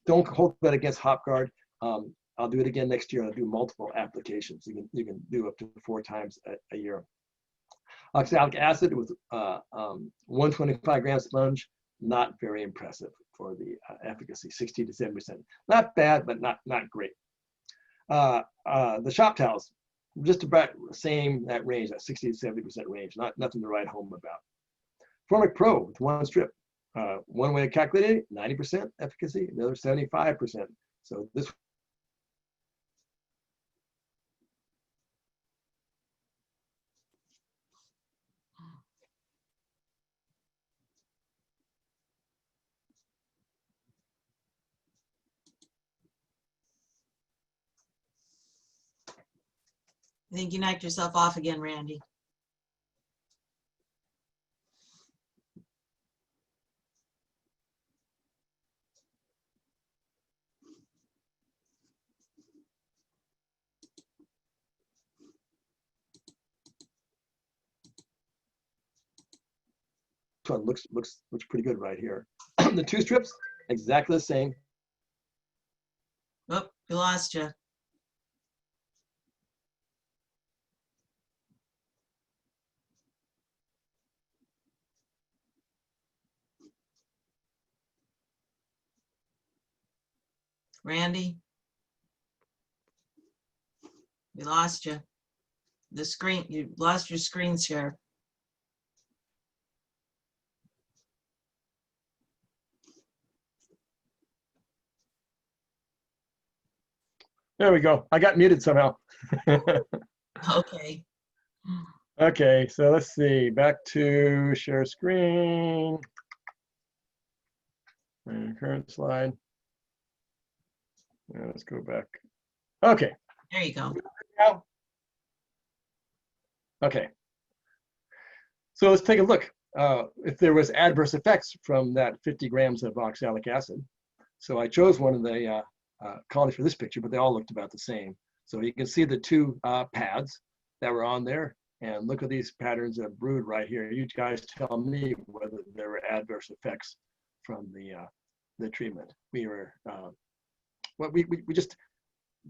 Don't hold that against hop guard. I'll do it again next year. I'll do multiple applications. You can do up to 4 times a year. Oxalic acid with 125 gram sponge, not very impressive for the efficacy, 60 to 70%. Not bad, but not great. The shop towels, just about the same, that range, that 60 to 70% range, nothing to write home about. Formic Pro with 1 strip. One way to calculate it, 90% efficacy, the other 75%. So this I think you knocked yourself off again, Randy. one looks pretty good right here. The 2 strips, exactly the same. Oh, we lost you. Randy? We lost you. The screen, you lost your screen share. There we go. I got muted somehow. Okay. Okay, so let's see. Back to share screen. And current slide. Yeah, let's go back. Okay. There you go. Now. Okay. So let's take a look. If there was adverse effects from that 50 grams of oxalic acid. So I chose one of the colonies for this picture, but they all looked about the same. So you can see the 2 pads that were on there, and look at these patterns of brood right here. You guys tell me whether there were adverse effects from the treatment. We were, we just,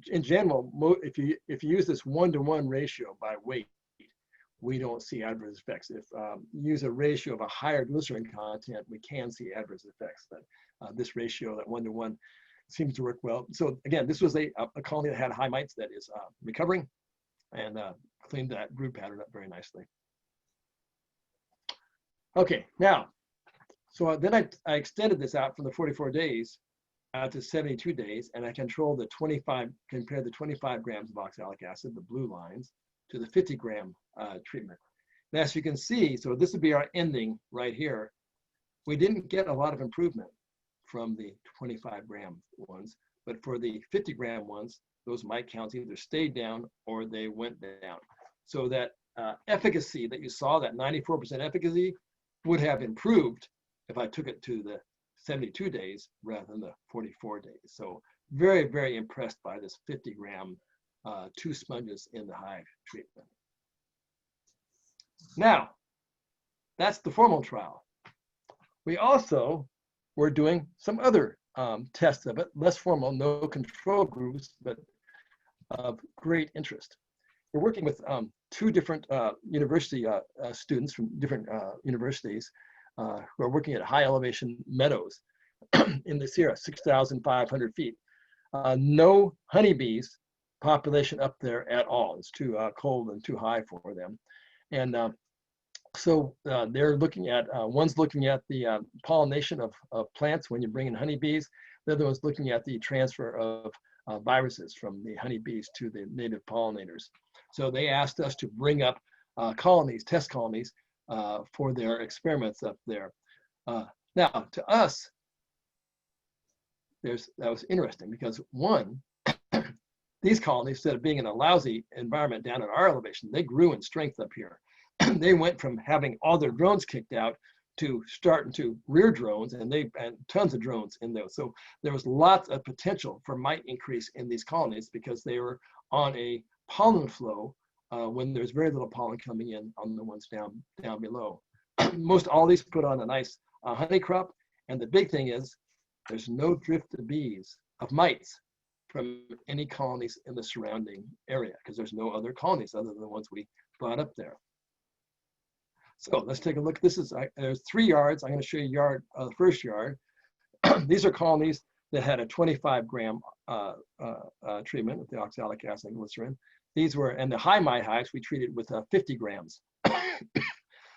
in general, if you use this 1-to-1 ratio by weight, we don't see adverse effects. If you use a ratio of a higher glycerin content, we can see adverse effects. But this ratio, that 1-to-1, seems to work well. So again, this was a colony that had high mites that is recovering, and cleaned that brood pattern up very nicely. Okay, now, so then I extended this out from the 44 days out to 72 days, and I controlled the 25, compared the 25 grams of oxalic acid, the blue lines, to the 50 gram treatment. And as you can see, so this would be our ending right here. We didn't get a lot of improvement from the 25 gram ones, but for the 50 gram ones, those mite counts either stayed down or they went down. So that efficacy that you saw, that 94% efficacy, would have improved if I took it to the 72 days rather than the 44 days. So very, very impressed by this 50 gram 2 sponges in the Hive treatment. Now, that's the formal trial. We also were doing some other tests of it, less formal, no control groups, but of great interest. We're working with 2 different university students from different universities who are working at high elevation meadows in the Sierra, 6,500 feet. No honeybees population up there at all. It's too cold and too high for them. And so they're looking at, one's looking at the pollination of plants when you bring in honeybees. The other one's looking at the transfer of viruses from the honeybees to the native pollinators. So they asked us to bring up colonies, test colonies, for their experiments up there. Now, to us, that was interesting because one, these colonies, instead of being in a lousy environment down at our elevation, they grew in strength up here. They went from having all their drones kicked out to starting to rear drones, and tons of drones in those. So there was lots of potential for mite increase in these colonies because they were on a pollen flow when there's very little pollen coming in on the ones down below. Most all these put on a nice honey crop, and the big thing is there's no drift of bees, of mites, from any colonies in the surrounding area because there's no other colonies other than the ones we brought up there. So let's take a look. This is, there's 3 yards. I'm going to show you the first yard. These are colonies that had a 25 gram treatment with the oxalic acid and glycerin. These were, and the high mite hives we treated with 50 grams.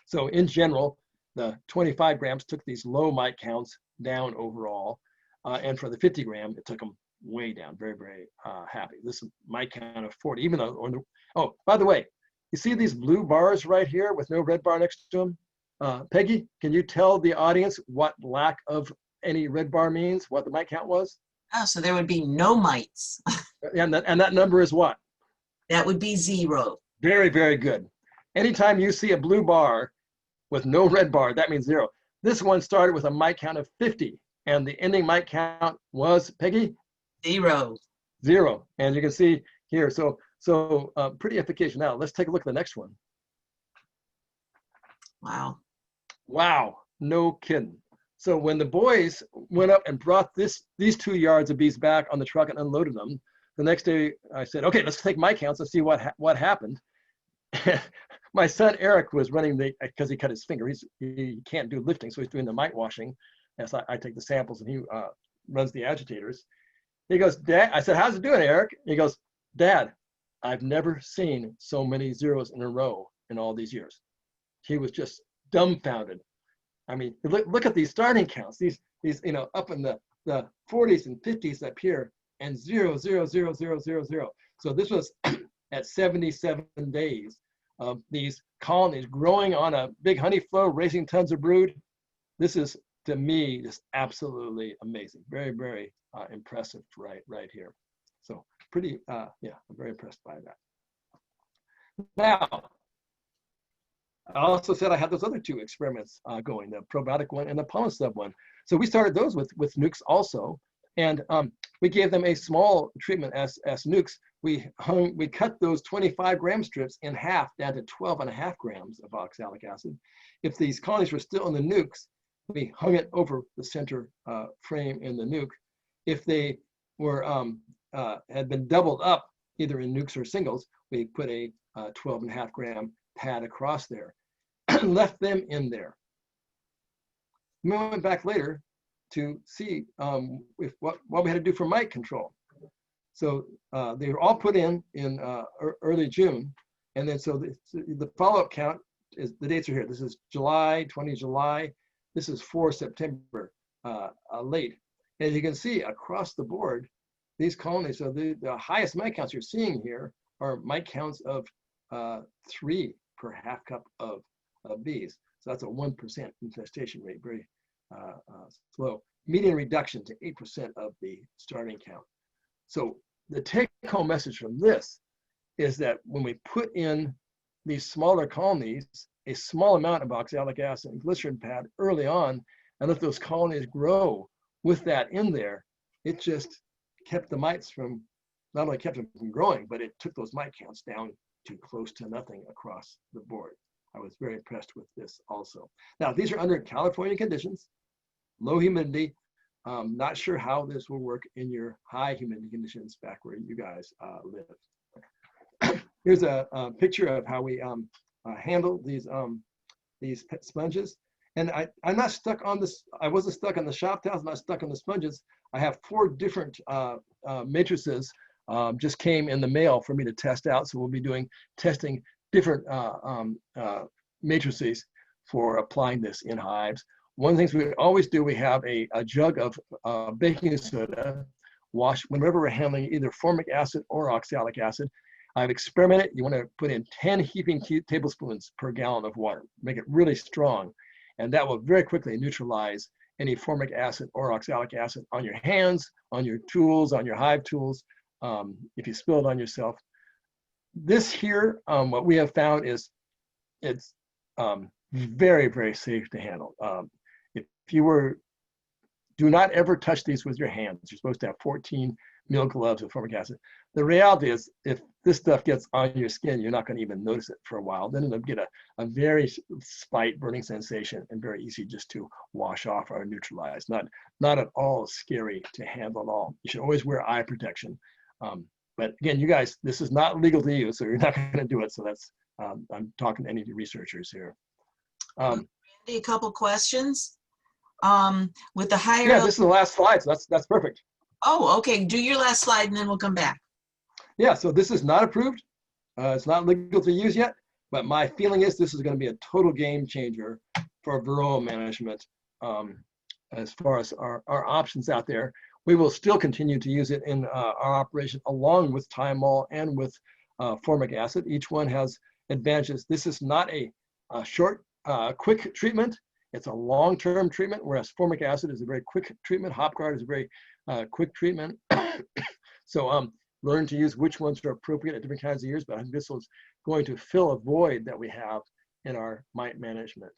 So in general, the 25 grams took these low mite counts down overall. And for the 50 gram, it took them way down, very, very happy. This is mite count of 40, even though, oh, by the way, you see these blue bars right here with no red bar next to them? Peggy, can you tell the audience what lack of any red bar means, what the mite count was? Oh, so there would be no mites. And that number is what? That would be 0. Very, very good. Anytime you see a blue bar with no red bar, that means 0. This one started with a mite count of 50, and the ending mite count was, Peggy? 0. 0. And you can see here, so pretty efficacious. Now let's take a look at the next one. Wow. Wow. No kidding. So when the boys went up and brought these 2 yards of bees back on the truck and unloaded them, the next day I said, okay, let's take mite counts and see what happened. My son Eric was running because he cut his finger. He can't do lifting, so he's doing the mite washing. And so I take the samples and he runs the agitators. He goes, Dad, I said, how's it doing, Eric? He goes, Dad, I've never seen so many zeros in a row in all these years. He was just dumbfounded. I mean, look at these starting counts. These up in the 40s and 50s up here, and 0, 0, 0, 0, 0, 0. So this was at 77 days of these colonies growing on a big honey flow, raising tons of brood. This is, to me, just absolutely amazing. Very, very impressive right here. So pretty, yeah, I'm very impressed by that. Now, I also said I had those other 2 experiments going, the probiotic one and the pollen sub one. So we started those with nukes also, and we gave them a small treatment as nukes. We cut those 25-gram strips in half down to 12.5 grams of oxalic acid. If these colonies were still in the nukes, we hung it over the center frame in the nuke. If they were had been doubled up, either in nukes or singles, we put a 12.5 gram pad across there, left them in there. We went back later to see what we had to do for mite control. So they were all put in early June, and then so the follow-up count is, the dates are here. This is July, 20 July. This is 4 September, late. As you can see across the board, these colonies, so the highest mite counts you're seeing here are mite counts of 3 per half cup of bees. So that's a 1% infestation rate, very slow. Median reduction to 8% of the starting count. So the take-home message from this is that when we put in these smaller colonies, a small amount of oxalic acid and glycerin pad early on, and let those colonies grow with that in there, it just kept the mites from, not only kept them from growing, but it took those mite counts down to close to nothing across the board. I was very impressed with this also. Now, these are under California conditions, low humidity. Not sure how this will work in your high humidity conditions back where you guys live. Here's a picture of how we handle these sponges. And I'm not stuck on this. I wasn't stuck on the shop towels. I'm not stuck on the sponges. I have 4 different matrices just came in the mail for me to test out. So we'll be testing different matrices for applying this in hives. One of the things we always do, we have a jug of baking soda, wash whenever we're handling either formic acid or oxalic acid. I've experimented. You want to put in 10 heaping tablespoons per gallon of water. Make it really strong. And that will very quickly neutralize any formic acid or oxalic acid on your hands, on your tools, on your hive tools, if you spill it on yourself. This here, what we have found is it's very, very safe to handle. If you were, do not ever touch these with your hands. You're supposed to have 14 mil gloves with formic acid. The reality is, if this stuff gets on your skin, you're not going to even notice it for a while. Then it'll get a very slight burning sensation and very easy just to wash off or neutralize. Not at all scary to handle at all. You should always wear eye protection. But again, you guys, this is not legal to use, so you're not going to do it. So that's, I'm talking to any of the researchers here. Randy, a couple questions. With the higher. Yeah, this is the last slide, so that's perfect. Oh, okay. Do your last slide and then we'll come back. Yeah, so this is not approved. It's not legal to use yet, but my feeling is this is going to be a total game changer for varroa management as far as our options out there. We will still continue to use it in our operation along with Thymol and with formic acid. Each one has advantages. This is not a short, quick treatment. It's a long-term treatment, whereas formic acid is a very quick treatment. HopGuard is a very quick treatment. So learn to use which ones are appropriate at different kinds of years, but I think this was going to fill a void that we have in our mite management.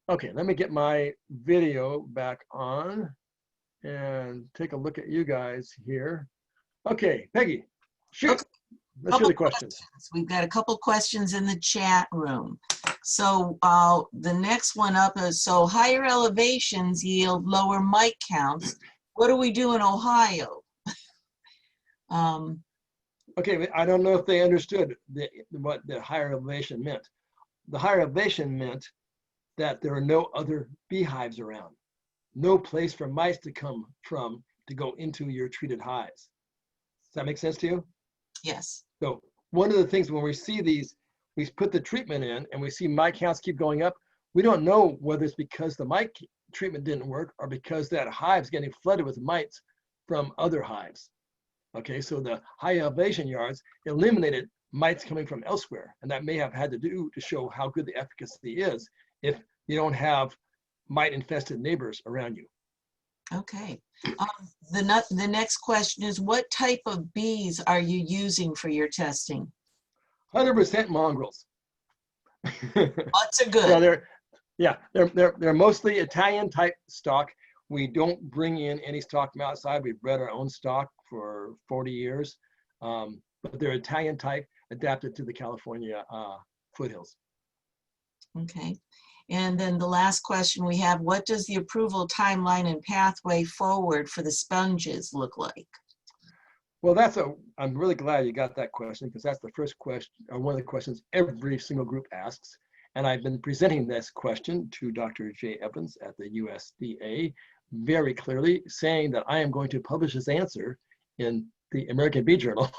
Okay, let me get my video back on and take a look at you guys here. Okay, Peggy, shoot. Let's hear the questions. We've got a couple questions in the chat room. So the next one up is, so higher elevations yield lower mite counts. What do we do in Ohio? Okay, I don't know if they understood what the higher elevation meant. The higher elevation meant that there are no other beehives around, no place for mice to come from to go into your treated hives. Does that make sense to you? Yes. So one of the things when we see these, we put the treatment in and we see mite counts keep going up, we don't know whether it's because the mite treatment didn't work or because that hive's getting flooded with mites from other hives. Okay, so the high elevation yards eliminated mites coming from elsewhere, and that may have had to do to show how good the efficacy is if you don't have mite infested neighbors around you. Okay. The next question is, what type of bees are you using for your testing? 100% mongrels. Lots are good. So they're mostly Italian type stock. We don't bring in any stock from outside. We've bred our own stock for 40 years, but they're Italian type, adapted to the California foothills. Okay. And then the last question we have, what does the approval timeline and pathway forward for the sponges look like? Well, I'm really glad you got that question, because that's the first question, or one of the questions every single group asks. And I've been presenting this question to Dr. Jay Evans at the USDA very clearly, saying that I am going to publish his answer in the American Bee Journal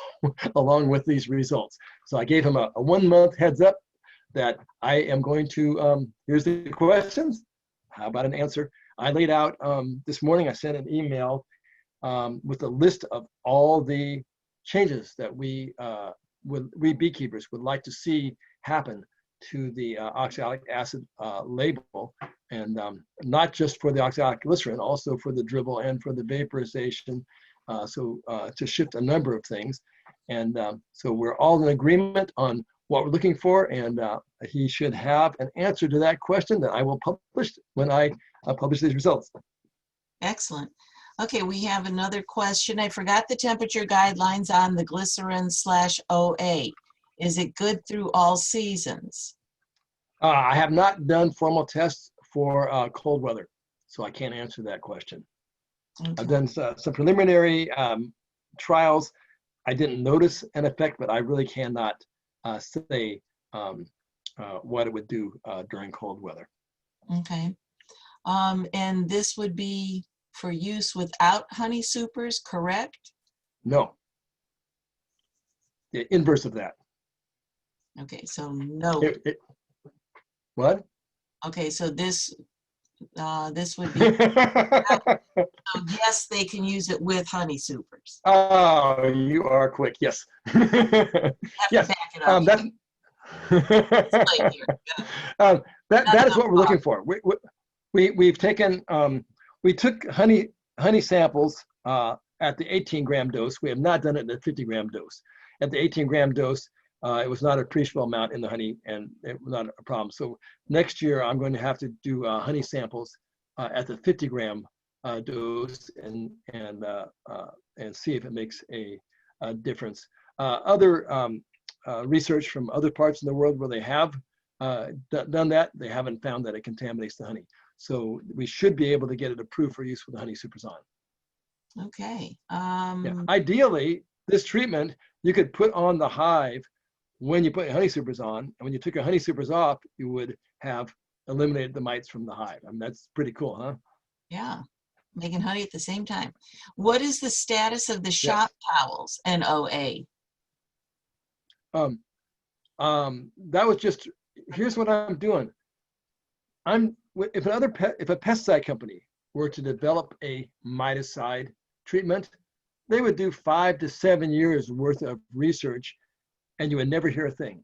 along with these results. So I gave him a 1 month heads up that I am going to, here's the questions. How about an answer? I laid out this morning, I sent an email with a list of all the changes that we beekeepers would like to see happen to the oxalic acid label, and not just for the oxalic glycerin, also for the dribble and for the vaporization, to shift a number of things. And so we're all in agreement on what we're looking for, and he should have an answer to that question that I will publish when I publish these results. Excellent. Okay, we have another question. I forgot the temperature guidelines on the glycerin/OA. Is it good through all seasons? I have not done formal tests for cold weather, so I can't answer that question. Okay. I've done some preliminary trials. I didn't notice an effect, but I really cannot say what it would do during cold weather. Okay. And this would be for use without honey supers, correct? No. The inverse of that. Okay, so no. What? Okay, so this would be, so yes, they can use it with honey supers. Oh, you are quick. Yes. Yes. Back it up. That is what we're looking for. We've taken we took honey samples at the 18-gram dose. We have not done it at the 50-gram dose. At the 18-gram dose, it was not an appreciable amount in the honey, and it was not a problem. So next year, I'm going to have to do honey samples at the 50-gram dose and see if it makes a difference. Other research from other parts of the world where they have done that, they haven't found that it contaminates the honey. So we should be able to get it approved for use with the honey supers on. Okay. Yeah. Ideally, this treatment you could put on the hive when you put your honey supers on, and when you took your honey supers off, you would have eliminated the mites from the hive. I mean, that's pretty cool, huh? Yeah, making honey at the same time. What is the status of the shop towels and OA? That was just, here's what I'm doing. If a pesticide company were to develop a miticide treatment, they would do 5 to 7 years worth of research, and you would never hear a thing.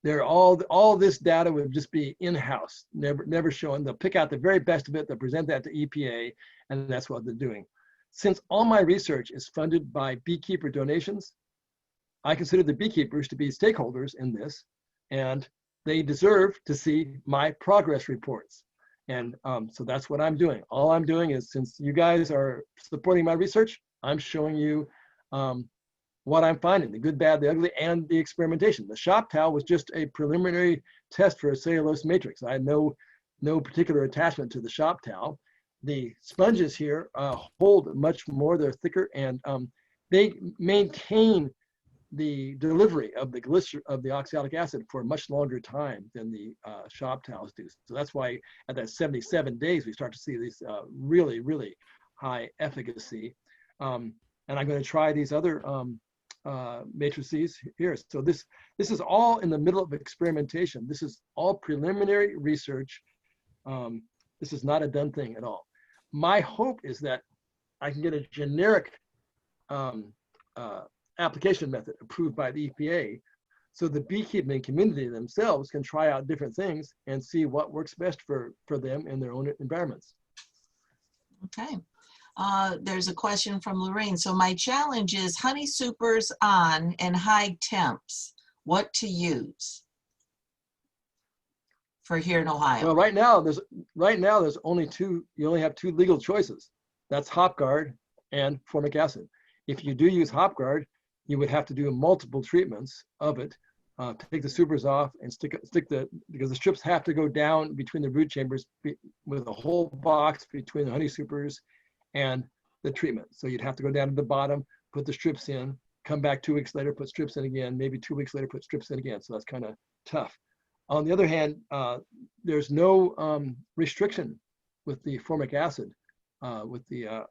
All this data would just be in-house, never shown. They'll pick out the very best of it, they'll present that to EPA, and that's what they're doing. Since all my research is funded by beekeeper donations, I consider the beekeepers to be stakeholders in this, and they deserve to see my progress reports. And so that's what I'm doing. All I'm doing is, since you guys are supporting my research, I'm showing you what I'm finding, the good, bad, the ugly, and the experimentation. The shop towel was just a preliminary test for a cellulose matrix. I had no particular attachment to the shop towel. The sponges here hold much more, they're thicker, and they maintain the delivery of the oxalic acid for a much longer time than the shop towels do. So that's why at that 77 days, we start to see these really, really high efficacy. And I'm going to try these other matrices here. So this is all in the middle of experimentation. This is all preliminary research. This is not a done thing at all. My hope is that I can get a generic application method approved by the EPA, so the beekeeping community themselves can try out different things and see what works best for them in their own environments. Okay. There's a question from Lorraine. So my challenge is honey supers on and high temps. What to use for here in Ohio? Well, right now there's only two. You only have two legal choices. That's HopGuard and formic acid. If you do use HopGuard, you would have to do multiple treatments of it. Take the supers off and stick because the strips have to go down between the brood chambers with a whole box between the honey supers and the treatment. So you'd have to go down to the bottom, put the strips in, come back 2 weeks later, put strips in again, maybe 2 weeks later, put strips in again. So that's kind of tough. On the other hand, there's no restriction with the formic acid, with the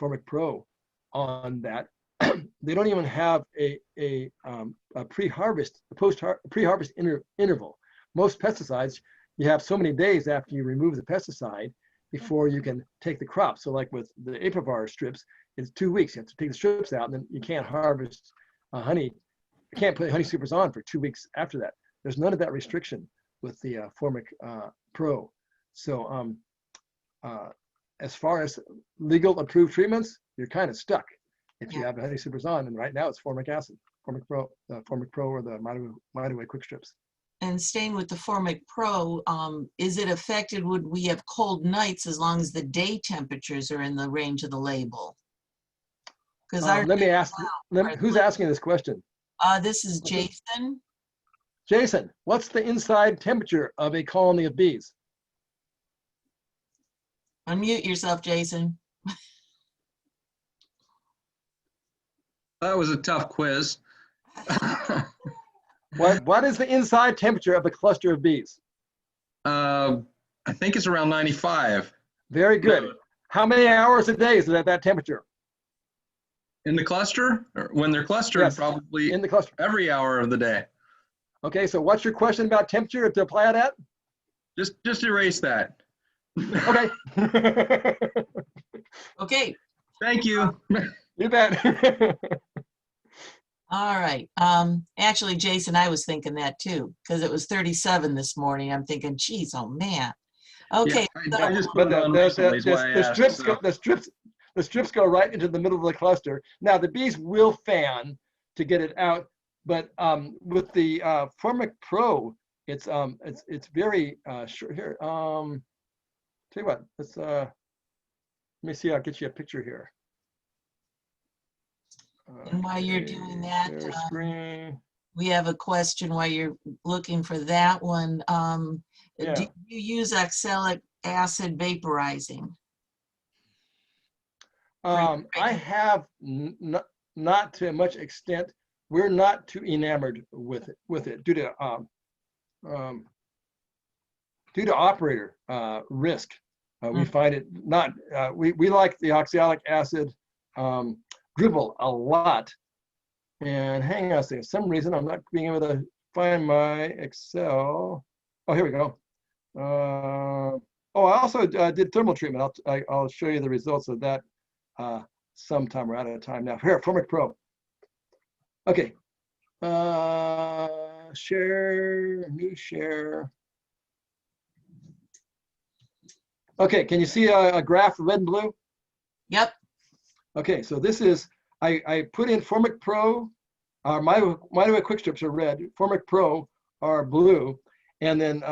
Formic Pro on that. They don't even have a pre-harvest, pre-harvest interval. Most pesticides, you have so many days after you remove the pesticide before you can take the crop. So like with the Apivar strips, it's 2 weeks. You have to take the strips out, and then you can't harvest honey. You can't put honey supers on for 2 weeks after that. There's none of that restriction with the Formic Pro. So as far as legal approved treatments, you're kind of stuck if you have the honey supers on. And right now it's formic acid, Formic Pro, or the Mite quick strips. And staying with the Formic Pro, is it affected? Would we have cold nights as long as the day temperatures are in the range of the label? Because let me ask, who's asking this question? This is Jason. Jason, what's the inside temperature of a colony of bees? Unmute yourself, Jason. That was a tough quiz. What is the inside temperature of a cluster of bees? I think it's around 95. Very good. No. How many hours a day is it at that temperature? In the cluster? Or when they're clustered, Yes, probably in the cluster. every hour of the day. Okay, so what's your question about temperature to apply it at? Just erase that. Okay. Okay. Thank you. You bet. All right. Actually, Jason, I was thinking that too, because it was 37 this morning. I'm thinking, geez, oh man. Okay. Yeah, I just But put it on recently is why I asked, the strips go right into the middle of the cluster. Now the bees will fan to get it out, but with the Formic Pro, it's very short here. Tell you what, let me see. I'll get you a picture here. And while you're doing that, share screen. we have a question while you're looking for that one. Yeah. Do you use oxalic acid vaporizing? I have not to much extent. We're not too enamored with it due to operator risk. We find it not. We like the oxalic acid Dribble a lot. And hang on a second. For some reason I'm not being able to find my Excel. Oh, here we go. Oh, I also did thermal treatment. I'll show you the results of that sometime. We're out of time now. Here, Formic Pro. Okay. Share, new share. Okay, can you see a graph red and blue? Yep. Okay, so this is, I put in Formic Pro, my quick strips are red, Formic Pro are blue, and then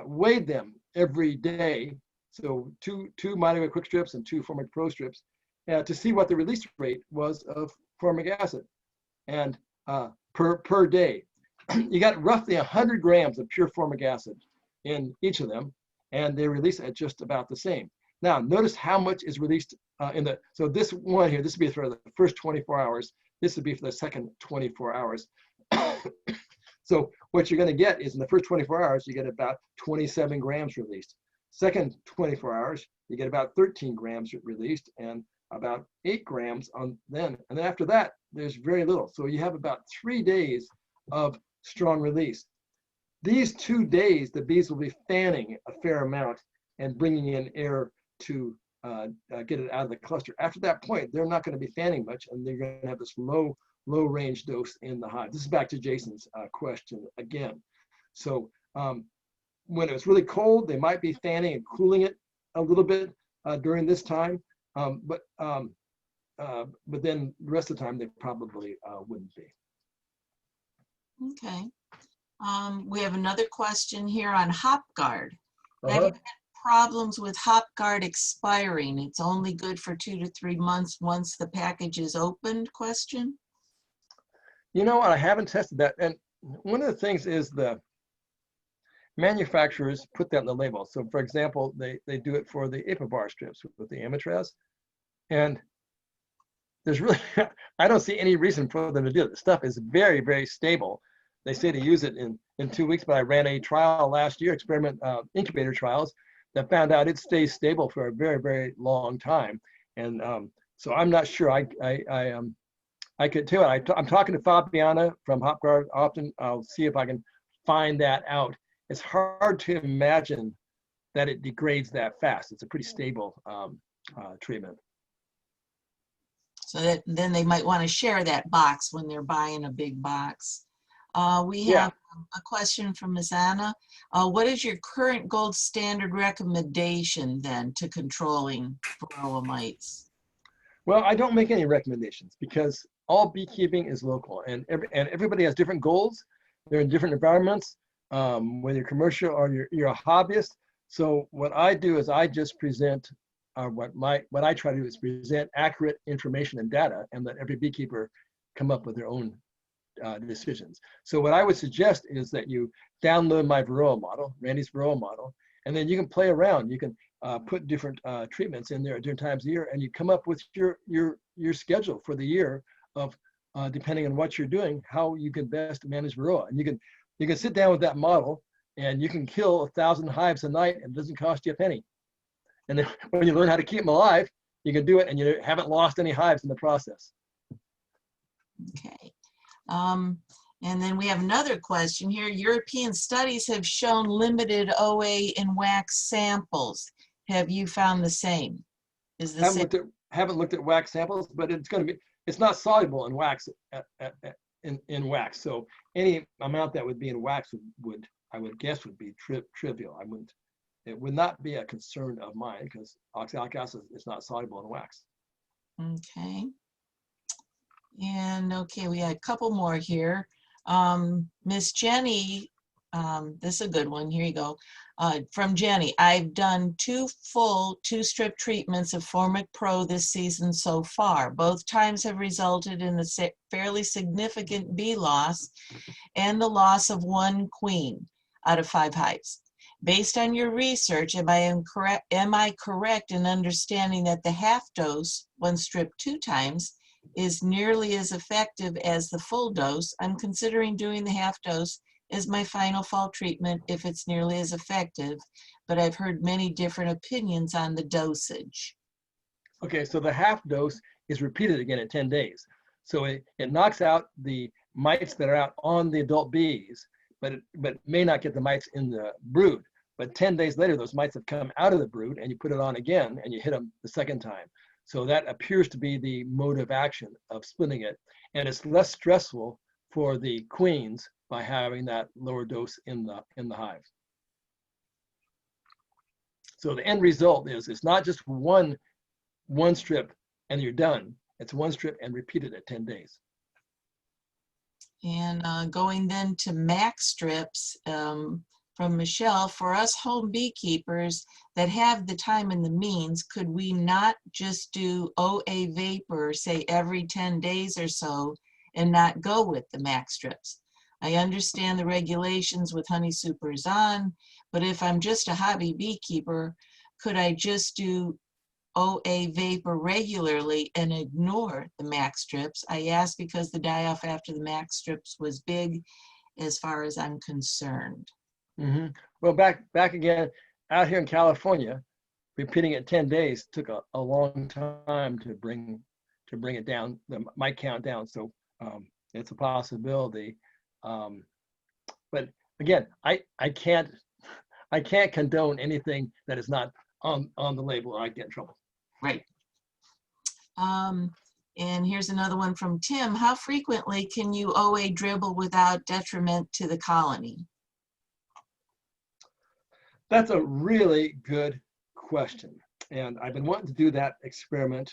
weighed them every day. So two Mite quick strips and 2 Formic Pro strips to see what the release rate was of formic acid, and per day. You got roughly 100 grams of pure formic acid in each of them, and they release at just about the same. Now, notice how much is released so this one here, this would be for the first 24 hours. This would be for the second 24 hours. So what you're going to get is in the first 24 hours, you get about 27 grams released. Second 24 hours, you get about 13 grams released and about 8 grams on then. And then after that, there's very little. So you have about 3 days of strong release. These 2 days, the bees will be fanning a fair amount and bringing in air to get it out of the cluster. After that point, they're not going to be fanning much, and they're going to have this low range dose in the hive. This is back to Jason's question again. So when it's really cold, they might be fanning and cooling it a little bit during this time, but then the rest of the time they probably wouldn't be. Okay. We have another question here on HopGuard. Have you had problems with HopGuard expiring? It's only good for 2 to 3 months once the package is opened, question? You know what, I haven't tested that. And one of the things is the manufacturers put that in the label. So for example, they do it for the Apivar strips with the Amatraz. And there's really, I don't see any reason for them to do it. The stuff is very, very stable. They say to use it in 2 weeks, but I ran a trial last year, incubator trials, that found out it stays stable for a very, very long time. And so I'm not sure. I could tell you, I'm talking to Fabiana from HopGuard often. I'll see if I can find that out. It's hard to imagine that it degrades that fast. It's a pretty stable treatment. So that then they might want to share that box when they're buying a big box. We have a question from Ms. Anna. What is your current gold standard recommendation then to controlling varroa mites? Well, I don't make any recommendations because all beekeeping is local, and everybody has different goals. They're in different environments, whether you're commercial or you're a hobbyist. So what I do is I just present, what I try to do is present accurate information and data, and let every beekeeper come up with their own decisions. So what I would suggest is that you download my varroa model, Randy's varroa model, and then you can play around. You can put different treatments in there at different times of the year, and you come up with your schedule for the year of depending on what you're doing, how you can best manage varroa. And you can sit down with that model, and you can kill 1,000 hives a night, and it doesn't cost you a penny. And then when you learn how to keep them alive, you can do it, and you haven't lost any hives in the process. Okay. And then we have another question here. European studies have shown limited OA in wax samples. Have you found the same? Is the haven't looked at wax samples, but it's not soluble in wax in wax. So any amount that would be in wax I would guess would be trivial. It would not be a concern of mine because oxalic acid is not soluble in wax. Okay. And okay, we had a couple more here. Miss Jenny, this is a good one. Here you go. From Jenny, I've done 2 full 2-strip treatments of Formic Pro this season so far. Both times have resulted in a fairly significant bee loss and the loss of 1 queen out of 5 hives. Based on your research, am I correct in understanding that the half dose, 1 strip 2 times, is nearly as effective as the full dose? I'm considering doing the half dose as my final fall treatment if it's nearly as effective, but I've heard many different opinions on the dosage. Okay, so the half dose is repeated again at 10 days. So it knocks out the mites that are out on the adult bees, but may not get the mites in the brood. But 10 days later, those mites have come out of the brood, and you put it on again, and you hit them the second time. So that appears to be the mode of action of splitting it. And it's less stressful for the queens by having that lower dose in the hive. So the end result is it's not just one strip and you're done. It's 1 strip and repeated at 10 days. And going then to max strips, from from Michelle, for us home beekeepers that have the time and the means, could we not just do OA vapor, say every 10 days or so, and not go with the max strips? I understand the regulations with honey supers on, but if I'm just a hobby beekeeper, could I just do OA vapor regularly and ignore the max strips? I asked because the die-off after the max strips was big as far as I'm concerned. Mm-hmm. Well, back again, out here in California, repeating it 10 days took a long time to bring it down, the mite count down. So it's a possibility. But again, I can't condone anything that is not on the label, or I get in trouble. Right. And here's another one from Tim. How frequently can you OA dribble without detriment to the colony? That's a really good question. And I've been wanting to do that experiment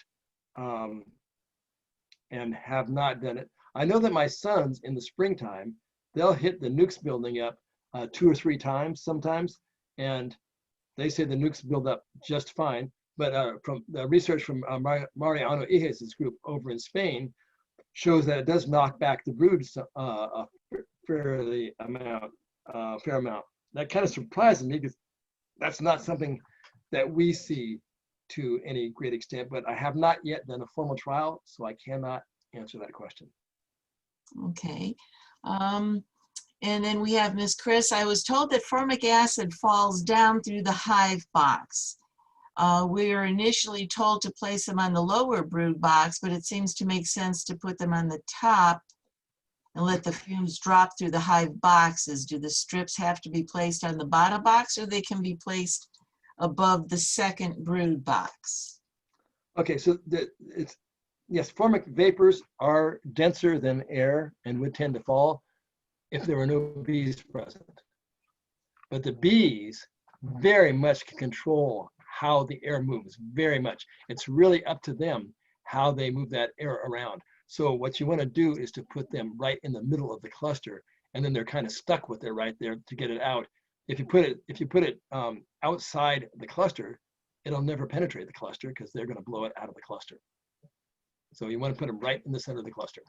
and have not done it. I know that my sons in the springtime, they'll hit the nukes building up 2 or 3 times sometimes. And they say the nukes build up just fine. But from the research from Mariano Ijes' group over in Spain shows that it does knock back the brood a fair amount. That kind of surprises me because that's not something that we see to any great extent, but I have not yet done a formal trial, so I cannot answer that question. Okay. And then we have Miss Chris. I was told that formic acid falls down through the hive box. We were initially told to place them on the lower brood box, but it seems to make sense to put them on the top and let the fumes drop through the hive boxes. Do the strips have to be placed on the bottom box, or they can be placed above the second brood box? Okay, so yes, formic vapors are denser than air and would tend to fall if there were no bees present. But the bees very much can control how the air moves, very much. It's really up to them how they move that air around. So what you want to do is to put them right in the middle of the cluster, and then they're kind of stuck with it right there to get it out. If you put it outside the cluster, it'll never penetrate the cluster because they're going to blow it out of the cluster. So you want to put them right in the center of the cluster.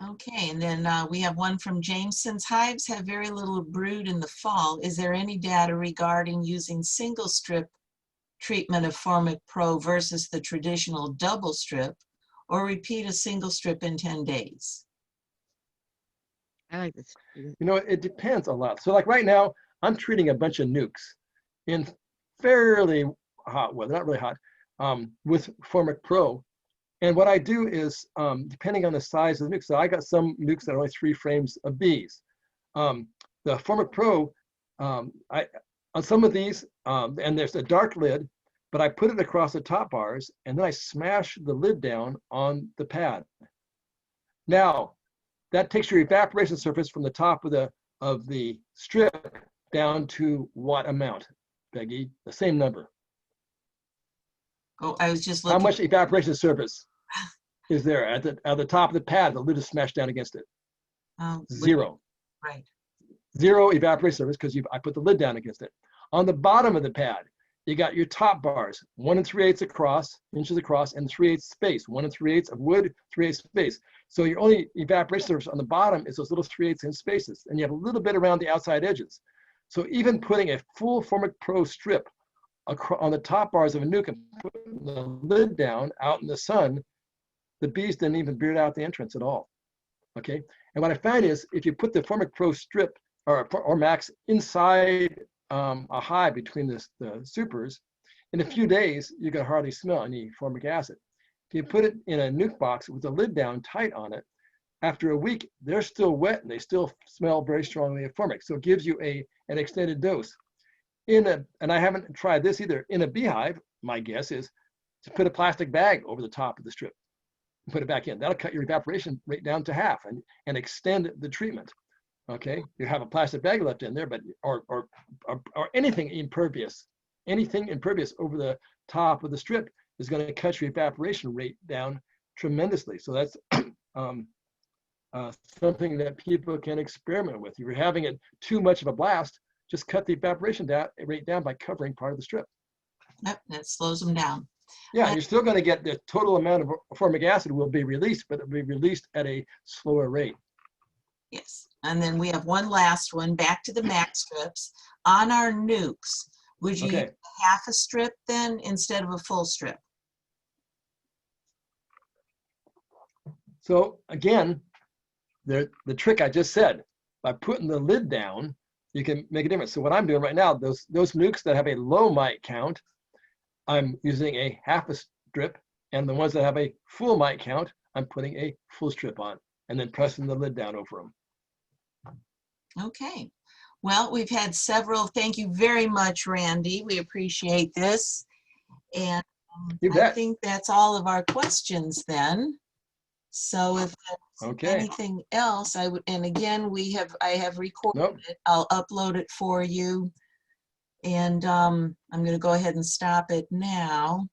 Okay, and then we have one from James. Since hives have very little brood in the fall, is there any data regarding using single strip treatment of Formic Pro versus the traditional double strip, or repeat a single strip in 10 days? I like this. You know, it depends a lot. So like right now, I'm treating a bunch of nukes in fairly hot weather, not really hot, with Formic Pro. And what I do is, depending on the size of the nuke, so I got some nukes that are only 3 frames of bees. The Formic Pro, on some of these, and there's a dark lid, but I put it across the top bars, and then I smash the lid down on the pad. Now, that takes your evaporation surface from the top of the strip down to what amount, Peggy? The same number. Oh, I was just looking. How much evaporation surface is there at the top of the pad? The lid is smashed down against it. 0. Right. 0 evaporation surface because I put the lid down against it. On the bottom of the pad, you got your top bars, 1 3/8 inches across, and 3/8 space. 1 3/8 of wood, 3/8 space. So your only evaporation surface on the bottom is those little 3/8 inch spaces, and you have a little bit around the outside edges. So even putting a full Formic Pro strip on the top bars of a nuke and putting the lid down out in the sun, the bees didn't even beard out the entrance at all. Okay, and what I find is if you put the Formic Pro strip or max inside a hive between the supers, in a few days you can hardly smell any formic acid. If you put it in a nuke box with the lid down tight on it, after a week they're still wet and they still smell very strongly of formic. So it gives you an extended dose. And I haven't tried this either, in a beehive, my guess is to put a plastic bag over the top of the strip and put it back in. That'll cut your evaporation rate down to half and extend the treatment. Okay, you have a plastic bag left in there, but or anything impervious over the top of the strip is going to cut your evaporation rate down tremendously. So that's something that people can experiment with. If you're having it too much of a blast, just cut the evaporation rate down by covering part of the strip. Yep, that slows them down. Yeah, you're still going to get the total amount of formic acid will be released, but it will be released at a slower rate. Yes, and then we have one last one, back to the max strips. On our nukes, would you Okay. use half a strip then instead of a full strip? So again, the trick I just said, by putting the lid down, you can make a difference. So what I'm doing right now, those nukes that have a low mite count, I'm using a half a strip, and the ones that have a full mite count, I'm putting a full strip on, and then pressing the lid down over them. Okay. Well, we've had several. Thank you very much, Randy. We appreciate this. And You I bet. think that's all of our questions then. So if there's Okay. anything else, I would, and again, I have recorded Nope. it. I'll upload it for you. And I'm going to go ahead and stop it now.